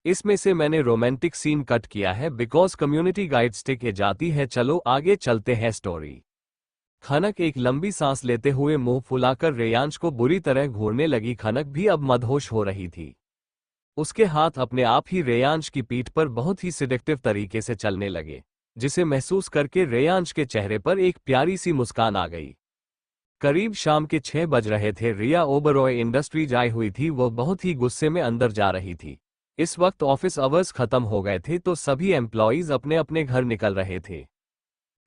इसमें से मैंने रोमांटिक सीन कट किया है बिकॉज कम्युनिटी गाइड स्टिक ए जाती है। चलो आगे चलते हैं स्टोरी। खनक एक लंबी सांस लेते हुए मुंह फुलाकर रेयांश को बुरी तरह घूरने लगी। खनक भी अब मदहोश हो रही थी। उसके हाथ अपने आप ही रेयांश की पीठ पर बहुत ही सिडेक्टिव तरीके से चलने लगे, जिसे महसूस करके रेयांश के चेहरे पर एक प्यारी सी मुस्कान आ गई। करीब शाम के 6 बज रहे थे। रिया ओबरॉय इंडस्ट्रीज आई हुई थी। वह बहुत ही गुस्से में अंदर जा रही थी। इस वक्त ऑफिस आवर्स खत्म हो गए थे तो सभी एम्प्लॉयज अपने अपने घर निकल रहे थे।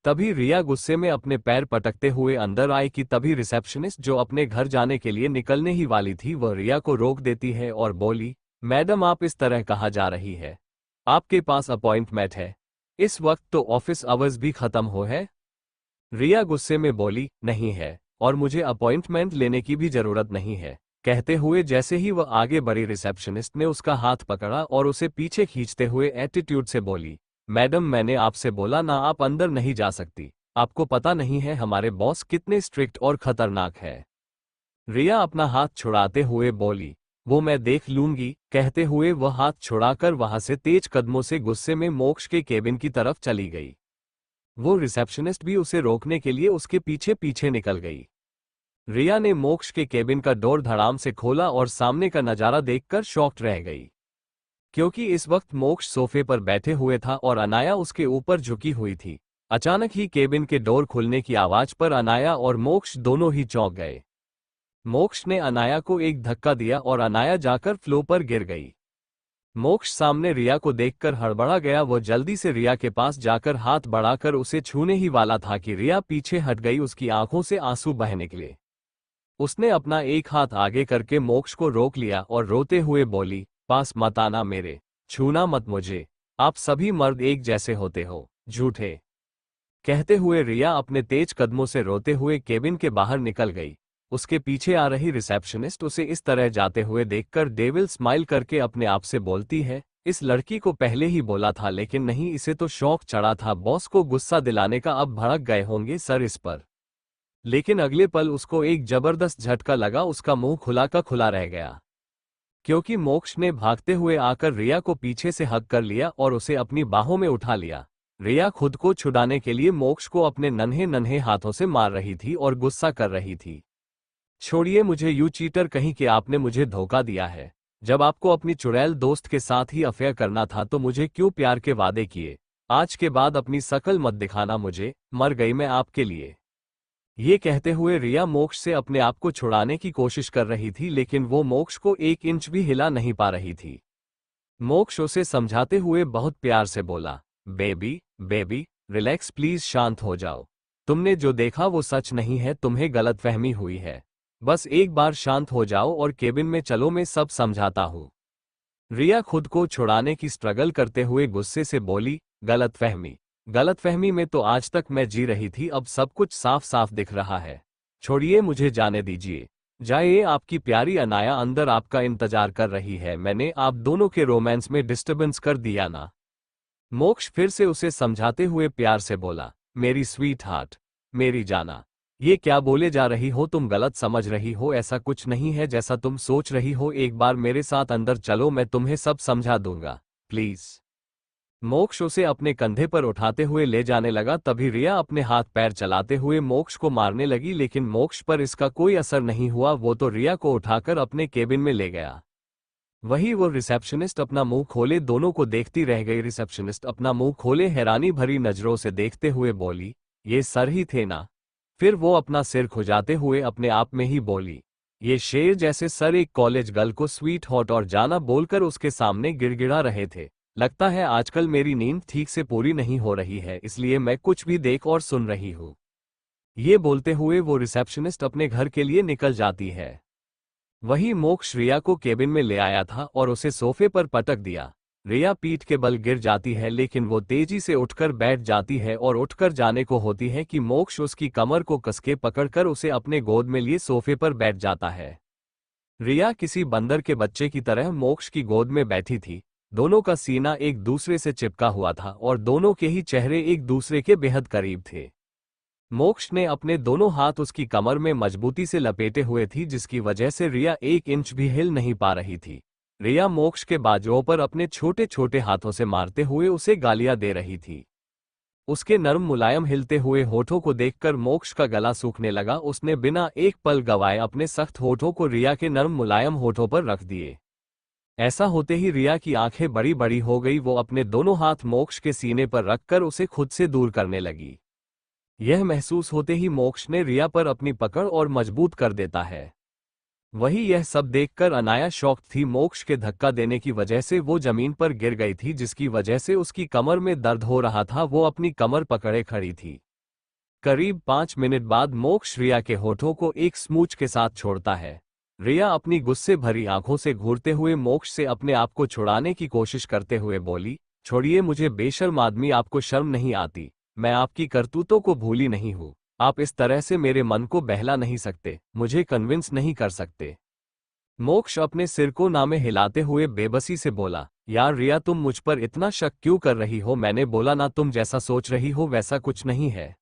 तभी रिया गुस्से में अपने पैर पटकते हुए अंदर आई कि तभी रिसेप्शनिस्ट जो अपने घर जाने के लिए निकलने ही वाली थी वह रिया को रोक देती है और बोली, मैडम आप इस तरह कहाँ जा रही है? आपके पास अपॉइंटमेंट है। इस वक्त तो ऑफिस आवर्स भी खत्म हो है। रिया गुस्से में बोली, नहीं है और मुझे अपॉइंटमेंट लेने की भी जरूरत नहीं है। कहते हुए जैसे ही वह आगे बढ़ी रिसेप्शनिस्ट ने उसका हाथ पकड़ा और उसे पीछे खींचते हुए एटीट्यूड से बोली, मैडम मैंने आपसे बोला ना आप अंदर नहीं जा सकती। आपको पता नहीं है हमारे बॉस कितने स्ट्रिक्ट और खतरनाक है। रिया अपना हाथ छुड़ाते हुए बोली, वो मैं देख लूंगी। कहते हुए वह हाथ छुड़ाकर वहां से तेज कदमों से गुस्से में मोक्ष के केबिन की तरफ चली गई। वो रिसेप्शनिस्ट भी उसे रोकने के लिए उसके पीछे पीछे निकल गई। रिया ने मोक्ष के केबिन का डोर धड़ाम से खोला और सामने का नजारा देखकर शॉक्ड रह गई, क्योंकि इस वक्त मोक्ष सोफे पर बैठे हुए था और अनाया उसके ऊपर झुकी हुई थी। अचानक ही केबिन के डोर खुलने की आवाज पर अनाया और मोक्ष दोनों ही चौंक गए। मोक्ष ने अनाया को एक धक्का दिया और अनाया जाकर फ्लोर पर गिर गई। मोक्ष सामने रिया को देखकर हड़बड़ा गया। वो जल्दी से रिया के पास जाकर हाथ बढ़ाकर उसे छूने ही वाला था कि रिया पीछे हट गई। उसकी आंखों से आंसू बहने निकले। उसने अपना एक हाथ आगे करके मोक्ष को रोक लिया और रोते हुए बोली, पास मत आना मेरे, छूना मत मुझे। आप सभी मर्द एक जैसे होते हो, झूठे। कहते हुए रिया अपने तेज कदमों से रोते हुए केबिन के बाहर निकल गई। उसके पीछे आ रही रिसेप्शनिस्ट उसे इस तरह जाते हुए देखकर डेविल स्माइल करके अपने आप से बोलती है, इस लड़की को पहले ही बोला था लेकिन नहीं, इसे तो शौक चढ़ा था बॉस को गुस्सा दिलाने का। अब भड़क गए होंगे सर इस पर। लेकिन अगले पल उसको एक जबरदस्त झटका लगा। उसका मुंह खुला का खुला रह गया, क्योंकि मोक्ष ने भागते हुए आकर रिया को पीछे से हग कर लिया और उसे अपनी बाहों में उठा लिया। रिया खुद को छुड़ाने के लिए मोक्ष को अपने नन्हे नन्हे हाथों से मार रही थी और गुस्सा कर रही थी। छोड़िए मुझे यू चीटर कहीं कि आपने मुझे धोखा दिया है। जब आपको अपनी चुड़ैल दोस्त के साथ ही अफेयर करना था तो मुझे क्यों प्यार के वादे किए? आज के बाद अपनी शकल मत दिखाना मुझे, मर गई मैं आपके लिए। ये कहते हुए रिया मोक्ष से अपने आप को छुड़ाने की कोशिश कर रही थी, लेकिन वो मोक्ष को 1 इंच भी हिला नहीं पा रही थी। मोक्ष उसे समझाते हुए बहुत प्यार से बोला, बेबी बेबी रिलैक्स प्लीज, शांत हो जाओ। तुमने जो देखा वो सच नहीं है, तुम्हें गलतफहमी हुई है। बस एक बार शांत हो जाओ और केबिन में चलो, मैं सब समझाता हूँ। रिया खुद को छुड़ाने की स्ट्रगल करते हुए गुस्से से बोली, गलतफहमी? गलतफहमी में तो आज तक मैं जी रही थी, अब सब कुछ साफ साफ दिख रहा है। छोड़िए मुझे जाने दीजिए। जाइए, आपकी प्यारी अनाया अंदर आपका इंतजार कर रही है। मैंने आप दोनों के रोमांस में डिस्टर्बेंस कर दिया ना? मोक्ष फिर से उसे समझाते हुए प्यार से बोला, मेरी स्वीट हार्ट, मेरी जाना, ये क्या बोले जा रही हो? तुम गलत समझ रही हो, ऐसा कुछ नहीं है जैसा तुम सोच रही हो। एक बार मेरे साथ अंदर चलो, मैं तुम्हें सब समझा दूंगा, प्लीज। मोक्ष उसे अपने कंधे पर उठाते हुए ले जाने लगा। तभी रिया अपने हाथ पैर चलाते हुए मोक्ष को मारने लगी, लेकिन मोक्ष पर इसका कोई असर नहीं हुआ। वो तो रिया को उठाकर अपने केबिन में ले गया। वही वो रिसेप्शनिस्ट अपना मुंह खोले दोनों को देखती रह गई। रिसेप्शनिस्ट अपना मुंह खोले हैरानी भरी नजरों से देखते हुए बोली, ये सर ही थे ना? फिर वो अपना सिर खुजाते हुए अपने आप में ही बोली, ये शेर जैसे सर एक कॉलेज गर्ल को स्वीट हॉट और जाना बोलकर उसके सामने गिड़गिड़ा रहे थे। लगता है आजकल मेरी नींद ठीक से पूरी नहीं हो रही है, इसलिए मैं कुछ भी देख और सुन रही हूँ। ये बोलते हुए वो रिसेप्शनिस्ट अपने घर के लिए निकल जाती है। वही मोक्ष रिया को केबिन में ले आया था और उसे सोफे पर पटक दिया। रिया पीठ के बल गिर जाती है, लेकिन वो तेजी से उठकर बैठ जाती है और उठकर जाने को होती है कि मोक्ष उसकी कमर को कसके पकड़कर उसे अपने गोद में लिए सोफे पर बैठ जाता है। रिया किसी बंदर के बच्चे की तरह मोक्ष की गोद में बैठी थी। दोनों का सीना एक दूसरे से चिपका हुआ था और दोनों के ही चेहरे एक दूसरे के बेहद करीब थे। मोक्ष ने अपने दोनों हाथ उसकी कमर में मजबूती से लपेटे हुए थी, जिसकी वजह से रिया 1 इंच भी हिल नहीं पा रही थी। रिया मोक्ष के बाजुओं पर अपने छोटे छोटे हाथों से मारते हुए उसे गालियां दे रही थी। उसके नर्म मुलायम हिलते हुए होठों को देखकर मोक्ष का गला सूखने लगा। उसने बिना एक पल गवाए अपने सख्त होठों को रिया के नर्म मुलायम होठों पर रख दिए। ऐसा होते ही रिया की आंखें बड़ी बड़ी हो गई। वो अपने दोनों हाथ मोक्ष के सीने पर रखकर उसे खुद से दूर करने लगी। यह महसूस होते ही मोक्ष ने रिया पर अपनी पकड़ और मजबूत कर देता है। वही यह सब देखकर अनाया शॉक्ड थी। मोक्ष के धक्का देने की वजह से वो जमीन पर गिर गई थी, जिसकी वजह से उसकी कमर में दर्द हो रहा था। वो अपनी कमर पकड़े खड़ी थी। करीब 5 मिनट बाद मोक्ष रिया के होठों को एक स्मूच के साथ छोड़ता है। रिया अपनी गुस्से भरी आंखों से घूरते हुए मोक्ष से अपने आप को छुड़ाने की कोशिश करते हुए बोली, छोड़िए मुझे बेशर्म आदमी, आपको शर्म नहीं आती? मैं आपकी करतूतों को भूली नहीं हूं। आप इस तरह से मेरे मन को बहला नहीं सकते, मुझे कन्विंस नहीं कर सकते। मोक्ष अपने सिर को नामे हिलाते हुए बेबसी से बोला, यार रिया तुम मुझ पर इतना शक क्यों कर रही हो? मैंने बोला ना, तुम जैसा सोच रही हो वैसा कुछ नहीं है।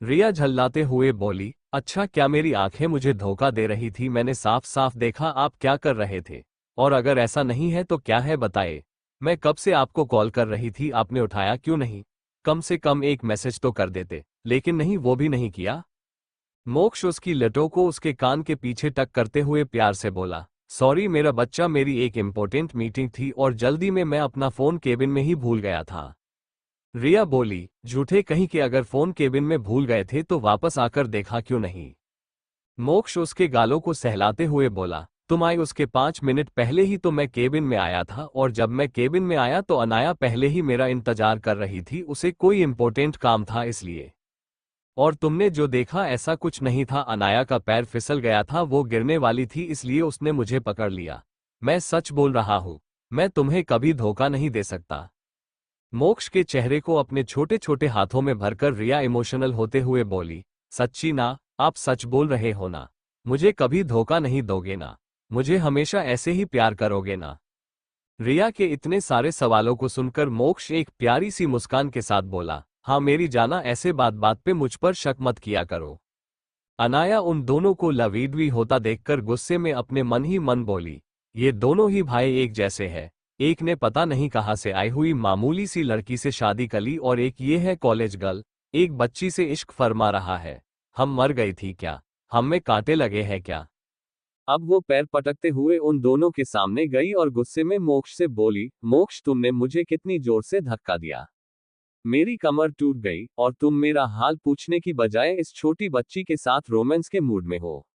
रिया झल्लाते हुए बोली, अच्छा क्या मेरी आंखें मुझे धोखा दे रही थी? मैंने साफ साफ देखा आप क्या कर रहे थे। और अगर ऐसा नहीं है तो क्या है बताए? मैं कब से आपको कॉल कर रही थी, आपने उठाया क्यों नहीं? कम से कम एक मैसेज तो कर देते। लेकिन नहीं, वो भी नहीं किया। मोक्ष उसकी लटों को उसके कान के पीछे टक करते हुए प्यार से बोला, सॉरी मेरा बच्चा, मेरी एक इम्पोर्टेंट मीटिंग थी और जल्दी में मैं अपना फोन केबिन में ही भूल गया था। रिया बोली, झूठे कहीं के, अगर फोन केबिन में भूल गए थे तो वापस आकर देखा क्यों नहीं? मोक्ष उसके गालों को सहलाते हुए बोला, तुम आए उसके 5 मिनट पहले ही तो मैं केबिन में आया था, और जब मैं केबिन में आया तो अनाया पहले ही मेरा इंतजार कर रही थी। उसे कोई इंपॉर्टेंट काम था इसलिए। और तुमने जो देखा ऐसा कुछ नहीं था। अनाया का पैर फिसल गया था, वो गिरने वाली थी, इसलिए उसने मुझे पकड़ लिया। मैं सच बोल रहा हूं, मैं तुम्हें कभी धोखा नहीं दे सकता। मोक्ष के चेहरे को अपने छोटे छोटे हाथों में भरकर रिया इमोशनल होते हुए बोली, सच्ची ना? आप सच बोल रहे हो ना? मुझे कभी धोखा नहीं दोगे ना? मुझे हमेशा ऐसे ही प्यार करोगे ना? रिया के इतने सारे सवालों को सुनकर मोक्ष एक प्यारी सी मुस्कान के साथ बोला, हाँ मेरी जाना, ऐसे बात बात पे मुझ पर शक मत किया करो। अनाया उन दोनों को लवीडवी होता देखकर गुस्से में अपने मन ही मन बोली, ये दोनों ही भाई एक जैसे हैं। एक ने पता नहीं कहां से आई हुई मामूली सी लड़की से शादी कर ली और एक ये है कॉलेज गर्ल, एक बच्ची से इश्क फरमा रहा है। हम मर गई थी क्या? हम में कांटे लगे हैं क्या? अब वो पैर पटकते हुए उन दोनों के सामने गई और गुस्से में मोक्ष से बोली, मोक्ष तुमने मुझे कितनी जोर से धक्का दिया, मेरी कमर टूट गई और तुम मेरा हाल पूछने की बजाय इस छोटी बच्ची के साथ रोमांस के मूड में हो।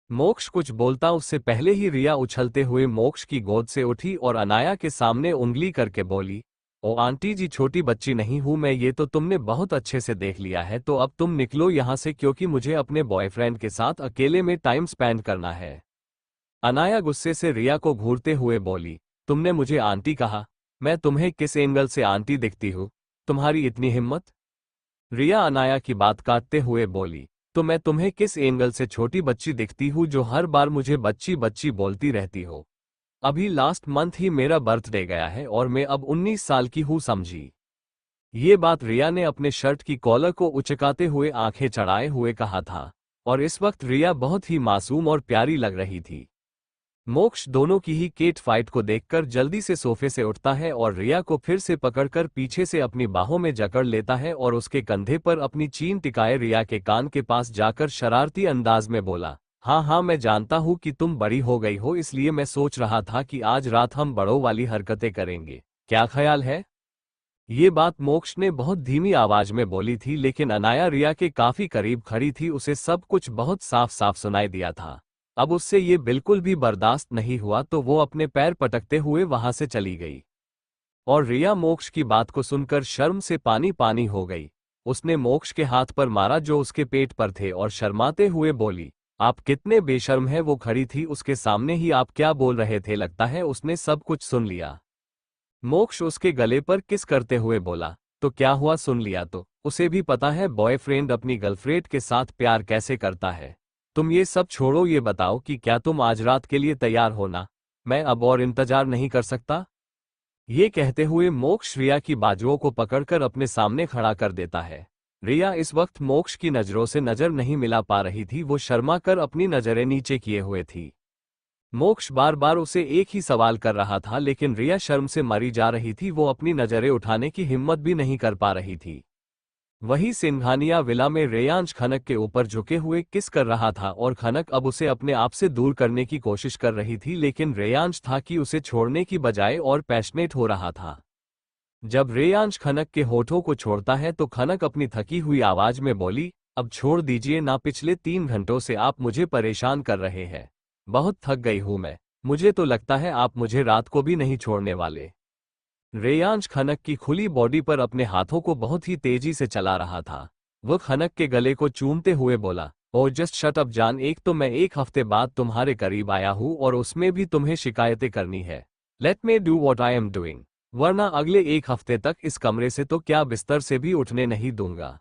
मोक्ष कुछ बोलता उससे पहले ही रिया उछलते हुए मोक्ष की गोद से उठी और अनाया के सामने उंगली करके बोली, ओ आंटी जी, छोटी बच्ची नहीं हूं मैं, ये तो तुमने बहुत अच्छे से देख लिया है। तो अब तुम निकलो यहां से, क्योंकि मुझे अपने बॉयफ्रेंड के साथ अकेले में टाइम स्पेंड करना है। अनाया गुस्से से रिया को घूरते हुए बोली, तुमने मुझे आंटी कहा? मैं तुम्हें किस एंगल से आंटी दिखती हूँ? तुम्हारी इतनी हिम्मत? रिया अनाया की बात काटते हुए बोली, तो मैं तुम्हें किस एंगल से छोटी बच्ची दिखती हूँ जो हर बार मुझे बच्ची बच्ची बोलती रहती हो? अभी लास्ट मंथ ही मेरा बर्थडे गया है और मैं अब 19 साल की हूँ, समझी? ये बात रिया ने अपने शर्ट की कॉलर को उचकाते हुए आंखें चढ़ाए हुए कहा था। और इस वक्त रिया बहुत ही मासूम और प्यारी लग रही थी। मोक्ष दोनों की ही केट फाइट को देखकर जल्दी से सोफे से उठता है और रिया को फिर से पकड़कर पीछे से अपनी बाहों में जकड़ लेता है और उसके कंधे पर अपनी चीन टिकाए रिया के कान के पास जाकर शरारती अंदाज में बोला, हाँ हाँ मैं जानता हूँ कि तुम बड़ी हो गई हो, इसलिए मैं सोच रहा था कि आज रात हम बड़ों वाली हरकतें करेंगे, क्या ख्याल है? ये बात मोक्ष ने बहुत धीमी आवाज में बोली थी, लेकिन अनाया रिया के काफी करीब खड़ी थी, उसे सब कुछ बहुत साफ साफ सुनाई दिया था। अब उससे ये बिल्कुल भी बर्दाश्त नहीं हुआ, तो वो अपने पैर पटकते हुए वहां से चली गई। और रिया मोक्ष की बात को सुनकर शर्म से पानी पानी हो गई। उसने मोक्ष के हाथ पर मारा जो उसके पेट पर थे और शर्माते हुए बोली, आप कितने बेशर्म हैं? वो खड़ी थी उसके सामने ही आप क्या बोल रहे थे? लगता है उसने सब कुछ सुन लिया। मोक्ष उसके गले पर किस करते हुए बोला, तो क्या हुआ, सुन लिया तो? उसे भी पता है बॉयफ्रेंड अपनी गर्लफ्रेंड के साथ प्यार कैसे करता है। तुम ये सब छोड़ो, ये बताओ कि क्या तुम आज रात के लिए तैयार हो ना? मैं अब और इंतजार नहीं कर सकता। ये कहते हुए मोक्ष रिया की बाजुओं को पकड़कर अपने सामने खड़ा कर देता है। रिया इस वक्त मोक्ष की नजरों से नजर नहीं मिला पा रही थी, वो शर्मा कर अपनी नजरें नीचे किए हुए थी। मोक्ष बार बार उसे एक ही सवाल कर रहा था, लेकिन रिया शर्म से मरी जा रही थी। वो अपनी नजरें उठाने की हिम्मत भी नहीं कर पा रही थी। वहीं सिंघानिया विला में रेयांश खनक के ऊपर झुके हुए किस कर रहा था और खनक अब उसे अपने आप से दूर करने की कोशिश कर रही थी, लेकिन रेयांश था कि उसे छोड़ने की बजाय और पैशनेट हो रहा था। जब रेयांश खनक के होठों को छोड़ता है तो खनक अपनी थकी हुई आवाज में बोली, अब छोड़ दीजिए ना, पिछले 3 घंटों से आप मुझे परेशान कर रहे हैं। बहुत थक गई हूं मैं। मुझे तो लगता है आप मुझे रात को भी नहीं छोड़ने वाले। रेयांश खनक की खुली बॉडी पर अपने हाथों को बहुत ही तेजी से चला रहा था। वह खनक के गले को चूमते हुए बोला, ओ जस्ट शट अप जान, एक तो मैं 1 हफ्ते बाद तुम्हारे करीब आया हूं और उसमें भी तुम्हें शिकायतें करनी है। Let me do what I am doing, वरना अगले 1 हफ्ते तक इस कमरे से तो क्या बिस्तर से भी उठने नहीं दूंगा।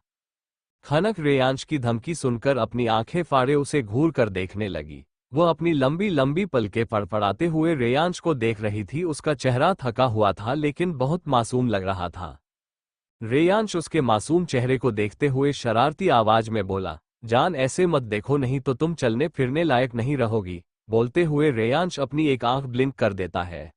खनक रेयांश की धमकी सुनकर अपनी आंखें फाड़े उसे घूर कर देखने लगी। वह अपनी लंबी लंबी पलकें फड़फड़ाते हुए रेयांश को देख रही थी। उसका चेहरा थका हुआ था लेकिन बहुत मासूम लग रहा था। रेयांश उसके मासूम चेहरे को देखते हुए शरारती आवाज में बोला, जान ऐसे मत देखो नहीं तो तुम चलने फिरने लायक नहीं रहोगी। बोलते हुए रेयांश अपनी एक आंख ब्लिंक कर देता है,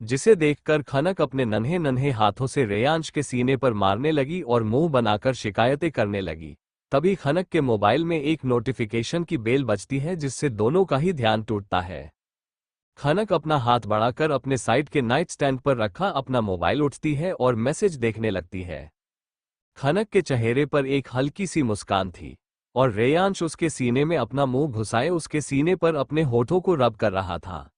जिसे देखकर खनक अपने नन्हे नन्हे हाथों से रेयांश के सीने पर मारने लगी और मुंह बनाकर शिकायतें करने लगी। तभी खनक के मोबाइल में एक नोटिफिकेशन की बेल बजती है, जिससे दोनों का ही ध्यान टूटता है। खनक अपना हाथ बढ़ाकर अपने साइड के नाइट स्टैंड पर रखा अपना मोबाइल उठती है और मैसेज देखने लगती है। खनक के चेहरे पर एक हल्की सी मुस्कान थी और रेयांश उसके सीने में अपना मुंह घुसाए उसके सीने पर अपने होठों को रब कर रहा था।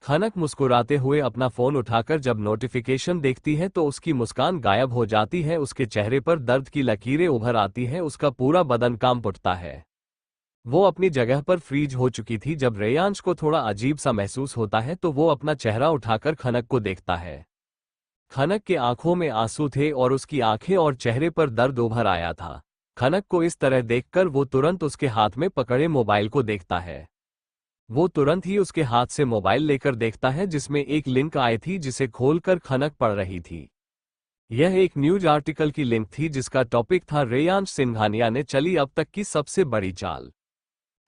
खनक मुस्कुराते हुए अपना फोन उठाकर जब नोटिफिकेशन देखती है तो उसकी मुस्कान गायब हो जाती है। उसके चेहरे पर दर्द की लकीरें उभर आती हैं, उसका पूरा बदन कांप उठता है। वो अपनी जगह पर फ्रीज हो चुकी थी। जब रेयांश को थोड़ा अजीब सा महसूस होता है तो वो अपना चेहरा उठाकर खनक को देखता है। खनक के आंखों में आंसू थे और उसकी आंखें और चेहरे पर दर्द उभर आया था। खनक को इस तरह देखकर वो तुरंत उसके हाथ में पकड़े मोबाइल को देखता है। वो तुरंत ही उसके हाथ से मोबाइल लेकर देखता है, जिसमें एक लिंक आई थी जिसे खोलकर खनक पढ़ रही थी। यह एक न्यूज आर्टिकल की लिंक थी जिसका टॉपिक था रेयांश सिंघानिया ने चली अब तक की सबसे बड़ी चाल,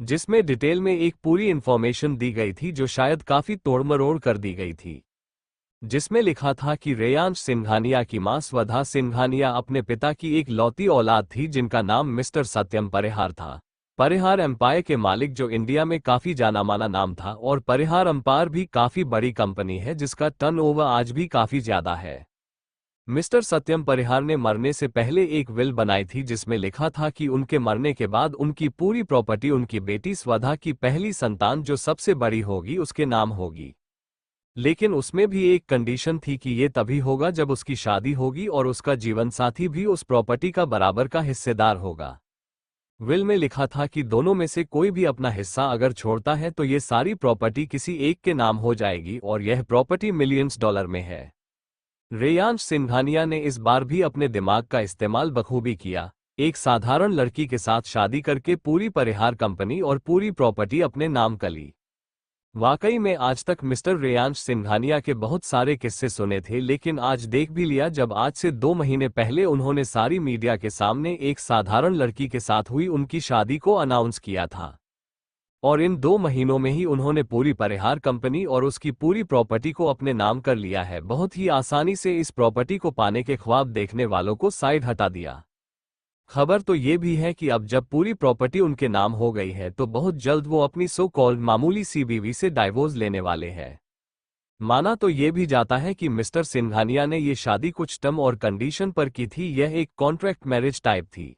जिसमें डिटेल में एक पूरी इंफॉर्मेशन दी गई थी जो शायद काफी तोड़मरोड़ कर दी गई थी। जिसमें लिखा था कि रेयांश सिंघानिया की मां स्वधा सिंघानिया अपने पिता की एक लौती औलाद थी जिनका नाम मिस्टर सत्यम परिहार था। परिहार एम्पायर के मालिक जो इंडिया में काफी जाना माना नाम था और परिहार एम्पायर भी काफी बड़ी कंपनी है जिसका टर्नओवर आज भी काफी ज्यादा है। मिस्टर सत्यम परिहार ने मरने से पहले एक विल बनाई थी जिसमें लिखा था कि उनके मरने के बाद उनकी पूरी प्रॉपर्टी उनकी बेटी स्वधा की पहली संतान जो सबसे बड़ी होगी उसके नाम होगी। लेकिन उसमें भी एक कंडीशन थी कि ये तभी होगा जब उसकी शादी होगी और उसका जीवनसाथी भी उस प्रॉपर्टी का बराबर का हिस्सेदार होगा। विल में लिखा था कि दोनों में से कोई भी अपना हिस्सा अगर छोड़ता है तो ये सारी प्रॉपर्टी किसी एक के नाम हो जाएगी और यह प्रॉपर्टी मिलियंस डॉलर में है। रेयांश सिंघानिया ने इस बार भी अपने दिमाग का इस्तेमाल बखूबी किया। एक साधारण लड़की के साथ शादी करके पूरी परिहार कंपनी और पूरी प्रॉपर्टी अपने नाम कर ली। वाकई में आज तक मिस्टर रेयांश सिंघानिया के बहुत सारे किस्से सुने थे, लेकिन आज देख भी लिया जब आज से 2 महीने पहले उन्होंने सारी मीडिया के सामने एक साधारण लड़की के साथ हुई उनकी शादी को अनाउंस किया था। और इन 2 महीनों में ही उन्होंने पूरी परिहार कंपनी और उसकी पूरी प्रॉपर्टी को अपने नाम कर लिया है। बहुत ही आसानी से इस प्रॉपर्टी को पाने के ख्वाब देखने वालों को साइड हटा दिया। खबर तो ये भी है कि अब जब पूरी प्रॉपर्टी उनके नाम हो गई है तो बहुत जल्द वो अपनी सो कॉल्ड मामूली सी बीवी से डाइवोर्स लेने वाले हैं। माना तो ये भी जाता है कि मिस्टर सिंघानिया ने ये शादी कुछ टर्म और कंडीशन पर की थी। यह एक कॉन्ट्रैक्ट मैरिज टाइप थी।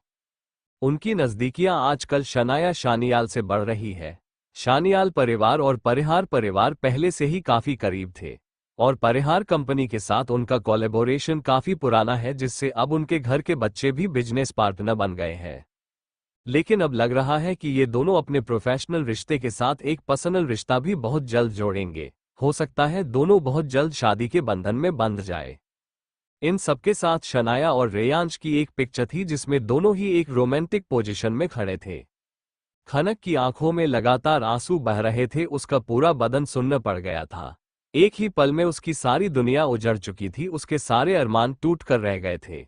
उनकी नज़दीकियां आजकल शनाया शानियाल से बढ़ रही है। शानियाल परिवार और परिहार परिवार पहले से ही काफी करीब थे और परिहार कंपनी के साथ उनका कोलैबोरेशन काफी पुराना है, जिससे अब उनके घर के बच्चे भी बिजनेस पार्टनर बन गए हैं। लेकिन अब लग रहा है कि ये दोनों अपने प्रोफेशनल रिश्ते के साथ एक पर्सनल रिश्ता भी बहुत जल्द जोड़ेंगे। हो सकता है दोनों बहुत जल्द शादी के बंधन में बंध जाए। इन सबके साथ शनाया और रेयांश की एक पिक्चर थी जिसमें दोनों ही एक रोमांटिक पोजीशन में खड़े थे। खनक की आंखों में लगातार आंसू बह रहे थे, उसका पूरा बदन सुन्न पड़ गया था। एक ही पल में उसकी सारी दुनिया उजड़ चुकी थी, उसके सारे अरमान टूट कर रह गए थे।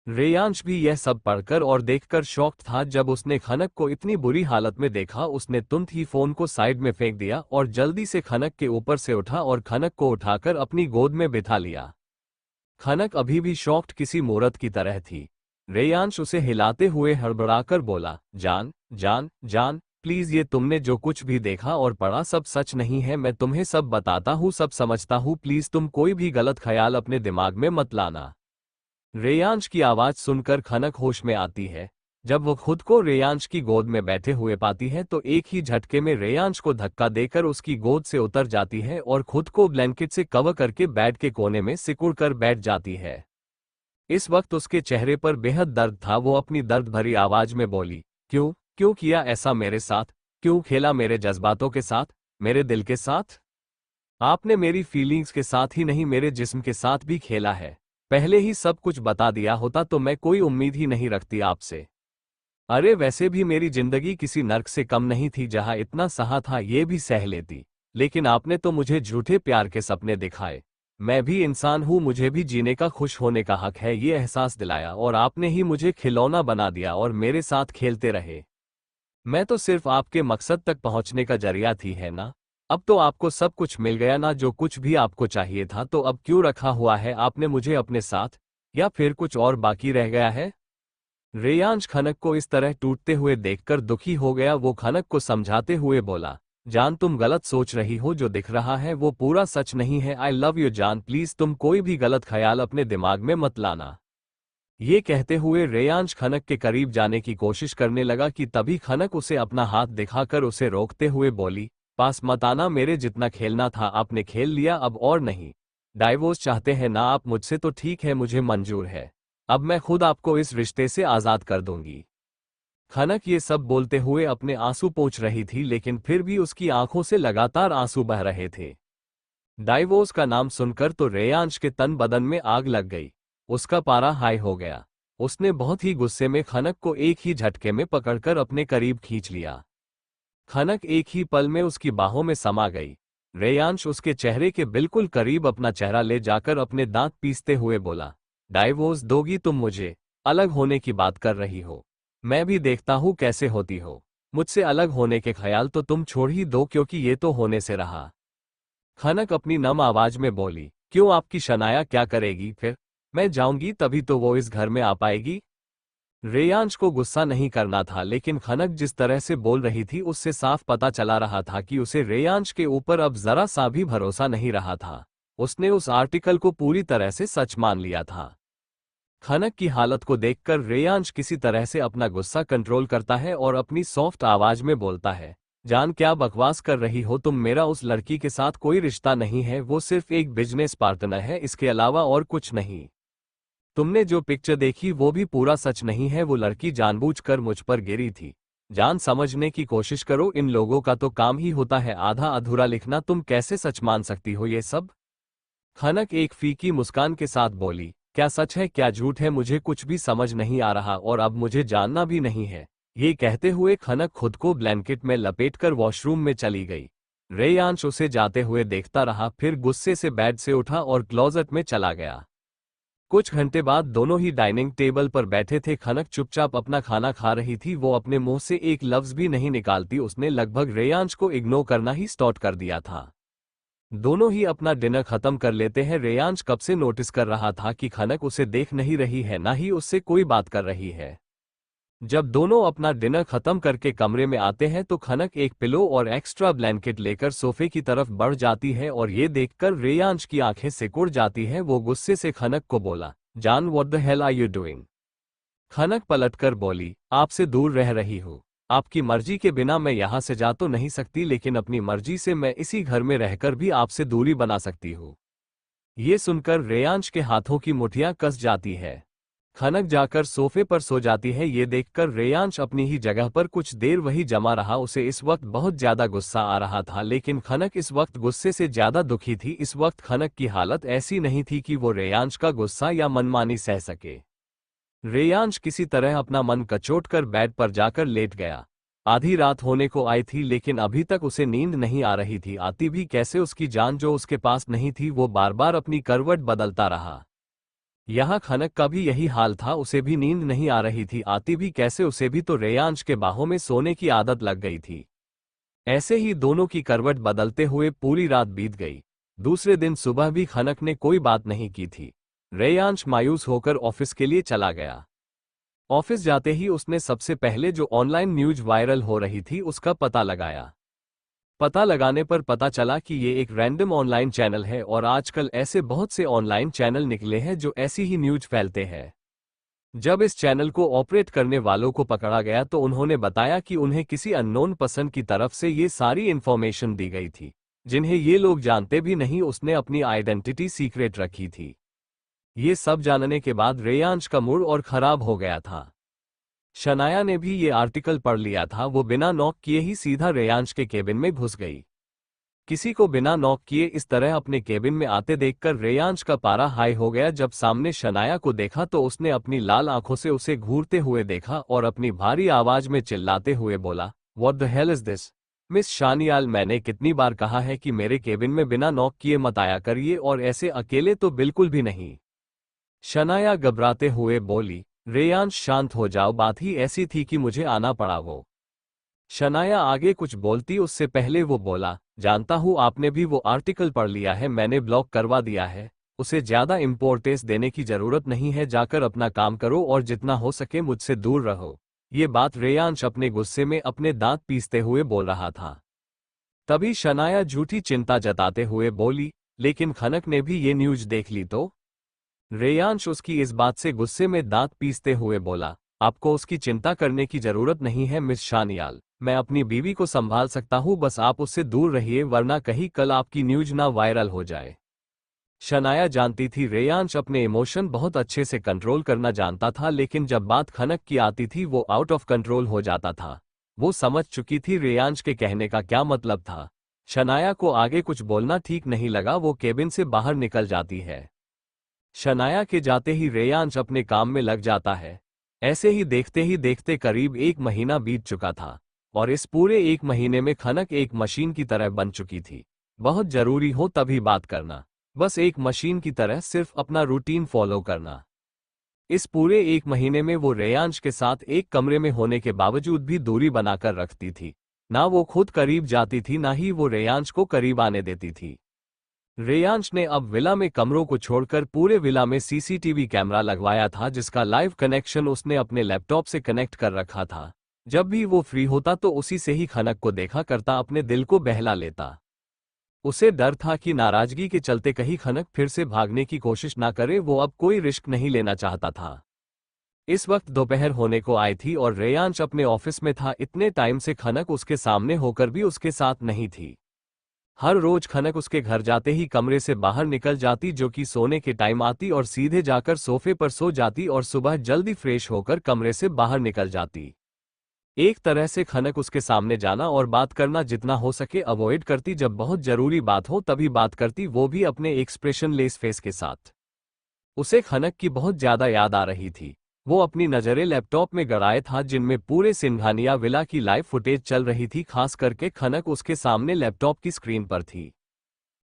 रेयांश भी यह सब पढ़कर और देखकर शॉक्ड था। जब उसने खनक को इतनी बुरी हालत में देखा, उसने तुरंत ही फोन को साइड में फेंक दिया और जल्दी से खनक के ऊपर से उठा और खनक को उठाकर अपनी गोद में बिठा लिया। खनक अभी भी शॉक्ड किसी मूर्त की तरह थी। रेयांश उसे हिलाते हुए हड़बड़ाकर बोला, जान जान जान, प्लीज, ये तुमने जो कुछ भी देखा और पढ़ा सब सच नहीं है। मैं तुम्हें सब बताता हूँ, सब समझता हूँ। प्लीज तुम कोई भी गलत ख्याल अपने दिमाग में मत लाना। रेयांश की आवाज सुनकर खनक होश में आती है। जब वो खुद को रेयांश की गोद में बैठे हुए पाती है तो एक ही झटके में रेयांश को धक्का देकर उसकी गोद से उतर जाती है और खुद को ब्लैंकेट से कवर करके बेड के कोने में सिकुड़ कर बैठ जाती है। इस वक्त उसके चेहरे पर बेहद दर्द था। वो अपनी दर्द भरी आवाज में बोली, क्यों क्यों किया ऐसा मेरे साथ? क्यों खेला मेरे जज्बातों के साथ, मेरे दिल के साथ? आपने मेरी फीलिंग्स के साथ ही नहीं, मेरे जिस्म के साथ भी खेला है। पहले ही सब कुछ बता दिया होता तो मैं कोई उम्मीद ही नहीं रखती आपसे। अरे वैसे भी मेरी जिंदगी किसी नर्क से कम नहीं थी। जहां इतना सहा था ये भी सह लेती, लेकिन आपने तो मुझे झूठे प्यार के सपने दिखाए। मैं भी इंसान हूं, मुझे भी जीने का, खुश होने का हक है, ये एहसास दिलाया और आपने ही मुझे खिलौना बना दिया और मेरे साथ खेलते रहे। मैं तो सिर्फ आपके मकसद तक पहुंचने का जरिया थी, है ना? अब तो आपको सब कुछ मिल गया ना, जो कुछ भी आपको चाहिए था। तो अब क्यों रखा हुआ है आपने मुझे अपने साथ, या फिर कुछ और बाकी रह गया है? रेयांश खनक को इस तरह टूटते हुए देखकर दुखी हो गया। वो खनक को समझाते हुए बोला, जान तुम गलत सोच रही हो, जो दिख रहा है वो पूरा सच नहीं है। आई लव यू जान, प्लीज तुम कोई भी गलत ख्याल अपने दिमाग में मत लाना। ये कहते हुए रेयांश खनक के करीब जाने की कोशिश करने लगा कि तभी खनक उसे अपना हाथ दिखाकर उसे रोकते हुए बोली, पास मत आना, मेरे जितना खेलना था आपने खेल लिया, अब और नहीं। डाइवोर्स चाहते हैं ना आप मुझसे? तो ठीक है, मुझे मंजूर है। अब मैं खुद आपको इस रिश्ते से आजाद कर दूंगी। खनक ये सब बोलते हुए अपने आंसू पोंछ रही थी, लेकिन फिर भी उसकी आंखों से लगातार आंसू बह रहे थे। डाइवोर्स का नाम सुनकर तो रेयांश के तन बदन में आग लग गई। उसका पारा हाई हो गया। उसने बहुत ही गुस्से में खनक को एक ही झटके में पकड़कर अपने करीब खींच लिया। खनक एक ही पल में उसकी बाहों में समा गई। रेयांश उसके चेहरे के बिल्कुल करीब अपना चेहरा ले जाकर अपने दांत पीसते हुए बोला, डाइवोर्स दोगी तुम मुझे? अलग होने की बात कर रही हो? मैं भी देखता हूं कैसे होती हो। मुझसे अलग होने के ख्याल तो तुम छोड़ ही दो, क्योंकि ये तो होने से रहा। खनक अपनी नम आवाज में बोली, क्यों आपकी शनाया क्या करेगी फिर? मैं जाऊंगी तभी तो वो इस घर में आ पाएगी। रेयांश को गुस्सा नहीं करना था, लेकिन खनक जिस तरह से बोल रही थी उससे साफ पता चला रहा था कि उसे रेयांश के ऊपर अब जरा सा भी भरोसा नहीं रहा था। उसने उस आर्टिकल को पूरी तरह से सच मान लिया था। खनक की हालत को देखकर रेयांश किसी तरह से अपना गुस्सा कंट्रोल करता है और अपनी सॉफ्ट आवाज में बोलता है, जान क्या बकवास कर रही हो तुम? मेरा उस लड़की के साथ कोई रिश्ता नहीं है, वो सिर्फ एक बिजनेस पार्टनर है, इसके अलावा और कुछ नहीं। तुमने जो पिक्चर देखी वो भी पूरा सच नहीं है। वो लड़की जानबूझकर मुझ पर गिरी थी। जान समझने की कोशिश करो, इन लोगों का तो काम ही होता है आधा अधूरा लिखना। तुम कैसे सच मान सकती हो ये सब? खनक एक फीकी मुस्कान के साथ बोली, क्या सच है क्या झूठ है, मुझे कुछ भी समझ नहीं आ रहा और अब मुझे जानना भी नहीं है। ये कहते हुए खनक खुद को ब्लैंकेट में लपेटकर वॉशरूम में चली गई। रेयांश उसे जाते हुए देखता रहा, फिर गुस्से से बेड से उठा और क्लोजेट में चला गया। कुछ घंटे बाद दोनों ही डाइनिंग टेबल पर बैठे थे। खनक चुपचाप अपना खाना खा रही थी। वो अपने मुंह से एक लफ्ज भी नहीं निकालती। उसने लगभग रेयांश को इग्नोर करना ही स्टार्ट कर दिया था। दोनों ही अपना डिनर खत्म कर लेते हैं। रेयांश कब से नोटिस कर रहा था कि खनक उसे देख नहीं रही है, ना ही उससे कोई बात कर रही है। जब दोनों अपना डिनर खत्म करके कमरे में आते हैं तो खनक एक पिलो और एक्स्ट्रा ब्लैंकेट लेकर सोफे की तरफ बढ़ जाती है और ये देखकर रेयांश की आंखें सिकुड़ जाती हैं। वो गुस्से से खनक को बोला, जान what the hell are you doing? Khanak पलटकर बोली, आपसे दूर रह रही हूँ। आपकी मर्जी के बिना मैं यहाँ से जा तो नहीं सकती, लेकिन अपनी मर्जी से मैं इसी घर में रहकर भी आपसे दूरी बना सकती हूँ। ये सुनकर रेयांश के हाथों की मुठियां कस जाती है। खनक जाकर सोफे पर सो जाती है। ये देखकर रेयांश अपनी ही जगह पर कुछ देर वही जमा रहा। उसे इस वक्त बहुत ज्यादा गुस्सा आ रहा था, लेकिन खनक इस वक्त गुस्से से ज्यादा दुखी थी। इस वक्त खनक की हालत ऐसी नहीं थी कि वो रेयांश का गुस्सा या मनमानी सह सके। रेयांश किसी तरह अपना मन कचोट कर बेड पर जाकर लेट गया। आधी रात होने को आई थी, लेकिन अभी तक उसे नींद नहीं आ रही थी। आती भी कैसे? उसकी जान जो उसके पास नहीं थी। वो बार बार अपनी करवट बदलता रहा। यहाँ खनक का भी यही हाल था, उसे भी नींद नहीं आ रही थी, आती भी कैसे, उसे भी तो रेयांश के बाहों में सोने की आदत लग गई थी। ऐसे ही दोनों की करवट बदलते हुए पूरी रात बीत गई। दूसरे दिन सुबह भी खनक ने कोई बात नहीं की थी। रेयांश मायूस होकर ऑफिस के लिए चला गया। ऑफिस जाते ही उसने सबसे पहले जो ऑनलाइन न्यूज वायरल हो रही थी उसका पता लगाया। पता लगाने पर पता चला कि ये एक रैंडम ऑनलाइन चैनल है और आजकल ऐसे बहुत से ऑनलाइन चैनल निकले हैं जो ऐसी ही न्यूज फैलते हैं। जब इस चैनल को ऑपरेट करने वालों को पकड़ा गया तो उन्होंने बताया कि उन्हें किसी अननोन पर्सन की तरफ से ये सारी इन्फॉर्मेशन दी गई थी, जिन्हें ये लोग जानते भी नहीं। उसने अपनी आइडेंटिटी सीक्रेट रखी थी। ये सब जानने के बाद रेयांश का मूड और खराब हो गया था। शनाया ने भी ये आर्टिकल पढ़ लिया था। वो बिना नॉक किए ही सीधा रेयांश के केबिन में घुस गई। किसी को बिना नॉक किए इस तरह अपने केबिन में आते देखकर रेयांश का पारा हाई हो गया। जब सामने शनाया को देखा तो उसने अपनी लाल आंखों से उसे घूरते हुए देखा और अपनी भारी आवाज में चिल्लाते हुए बोला, what the hell is this? Miss Shaniyal, मैंने कितनी बार कहा है कि मेरे केबिन में बिना नॉक किए मत आया करिए, और ऐसे अकेले तो बिल्कुल भी नहीं। शनाया घबराते हुए बोली, रेयांश शांत हो जाओ, बात ही ऐसी थी कि मुझे आना पड़ा। वो शनाया आगे कुछ बोलती उससे पहले वो बोला, जानता हूँ आपने भी वो आर्टिकल पढ़ लिया है, मैंने ब्लॉक करवा दिया है। उसे ज्यादा इम्पोर्टेंस देने की जरूरत नहीं है, जाकर अपना काम करो और जितना हो सके मुझसे दूर रहो। ये बात रेयांश अपने गुस्से में अपने दांत पीसते हुए बोल रहा था। तभी शनाया झूठी चिंता जताते हुए बोली, लेकिन खनक ने भी ये न्यूज देख ली तो? रेयांश उसकी इस बात से गुस्से में दांत पीसते हुए बोला, आपको उसकी चिंता करने की जरूरत नहीं है मिस शानियाल, मैं अपनी बीवी को संभाल सकता हूं, बस आप उससे दूर रहिए वरना कहीं कल आपकी न्यूज ना वायरल हो जाए। शनाया जानती थी रेयांश अपने इमोशन बहुत अच्छे से कंट्रोल करना जानता था, लेकिन जब बात खनक की आती थी वो आउट ऑफ कंट्रोल हो जाता था। वो समझ चुकी थी रेयांश के कहने का क्या मतलब था। शनाया को आगे कुछ बोलना ठीक नहीं लगा, वो केबिन से बाहर निकल जाती है। शनाया के जाते ही रेयांश अपने काम में लग जाता है। ऐसे ही देखते करीब 1 महीना बीत चुका था और इस पूरे 1 महीने में खनक एक मशीन की तरह बन चुकी थी। बहुत जरूरी हो तभी बात करना, बस एक मशीन की तरह सिर्फ अपना रूटीन फॉलो करना। इस पूरे 1 महीने में वो रेयांश के साथ एक कमरे में होने के बावजूद भी दूरी बनाकर रखती थी। ना वो खुद करीब जाती थी, ना ही वो रेयांश को करीब आने देती थी। रेयांश ने अब विला में कमरों को छोड़कर पूरे विला में सीसीटीवी कैमरा लगवाया था, जिसका लाइव कनेक्शन उसने अपने लैपटॉप से कनेक्ट कर रखा था। जब भी वो फ्री होता तो उसी से ही खनक को देखा करता, अपने दिल को बहला लेता। उसे डर था कि नाराजगी के चलते कहीं खनक फिर से भागने की कोशिश ना करे। वो अब कोई रिस्क नहीं लेना चाहता था। इस वक्त दोपहर होने को आई थी और रेयांश अपने ऑफिस में था। इतने टाइम से खनक उसके सामने होकर भी उसके साथ नहीं थी। हर रोज खनक उसके घर जाते ही कमरे से बाहर निकल जाती, जो कि सोने के टाइम आती और सीधे जाकर सोफे पर सो जाती और सुबह जल्दी फ्रेश होकर कमरे से बाहर निकल जाती। एक तरह से खनक उसके सामने जाना और बात करना जितना हो सके अवॉइड करती। जब बहुत जरूरी बात हो तभी बात करती, वो भी अपने एक्सप्रेशन लेस फेस के साथ। उसे खनक की बहुत ज्यादा याद आ रही थी। वो अपनी नजरें लैपटॉप में गड़ाए था जिनमें पूरे सिंघानिया विला की लाइव फुटेज चल रही थी। खास करके खनक उसके सामने लैपटॉप की स्क्रीन पर थी।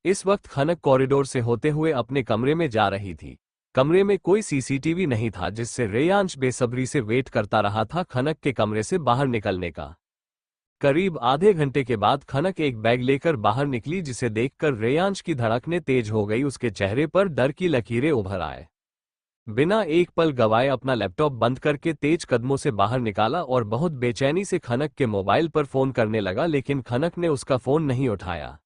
इस वक्त खनक कॉरिडोर से होते हुए अपने कमरे में जा रही थी। कमरे में कोई सीसीटीवी नहीं था, जिससे रेयांश बेसब्री से वेट करता रहा था खनक के कमरे से बाहर निकलने का। करीब आधे घंटे के बाद खनक एक बैग लेकर बाहर निकली, जिसे देखकर रेयांश की धड़कनें तेज हो गई। उसके चेहरे पर डर की लकीरें उभर आए। बिना एक पल गवाए अपना लैपटॉप बंद करके तेज कदमों से बाहर निकाला और बहुत बेचैनी से खनक के मोबाइल पर फोन करने लगा, लेकिन खनक ने उसका फोन नहीं उठाया।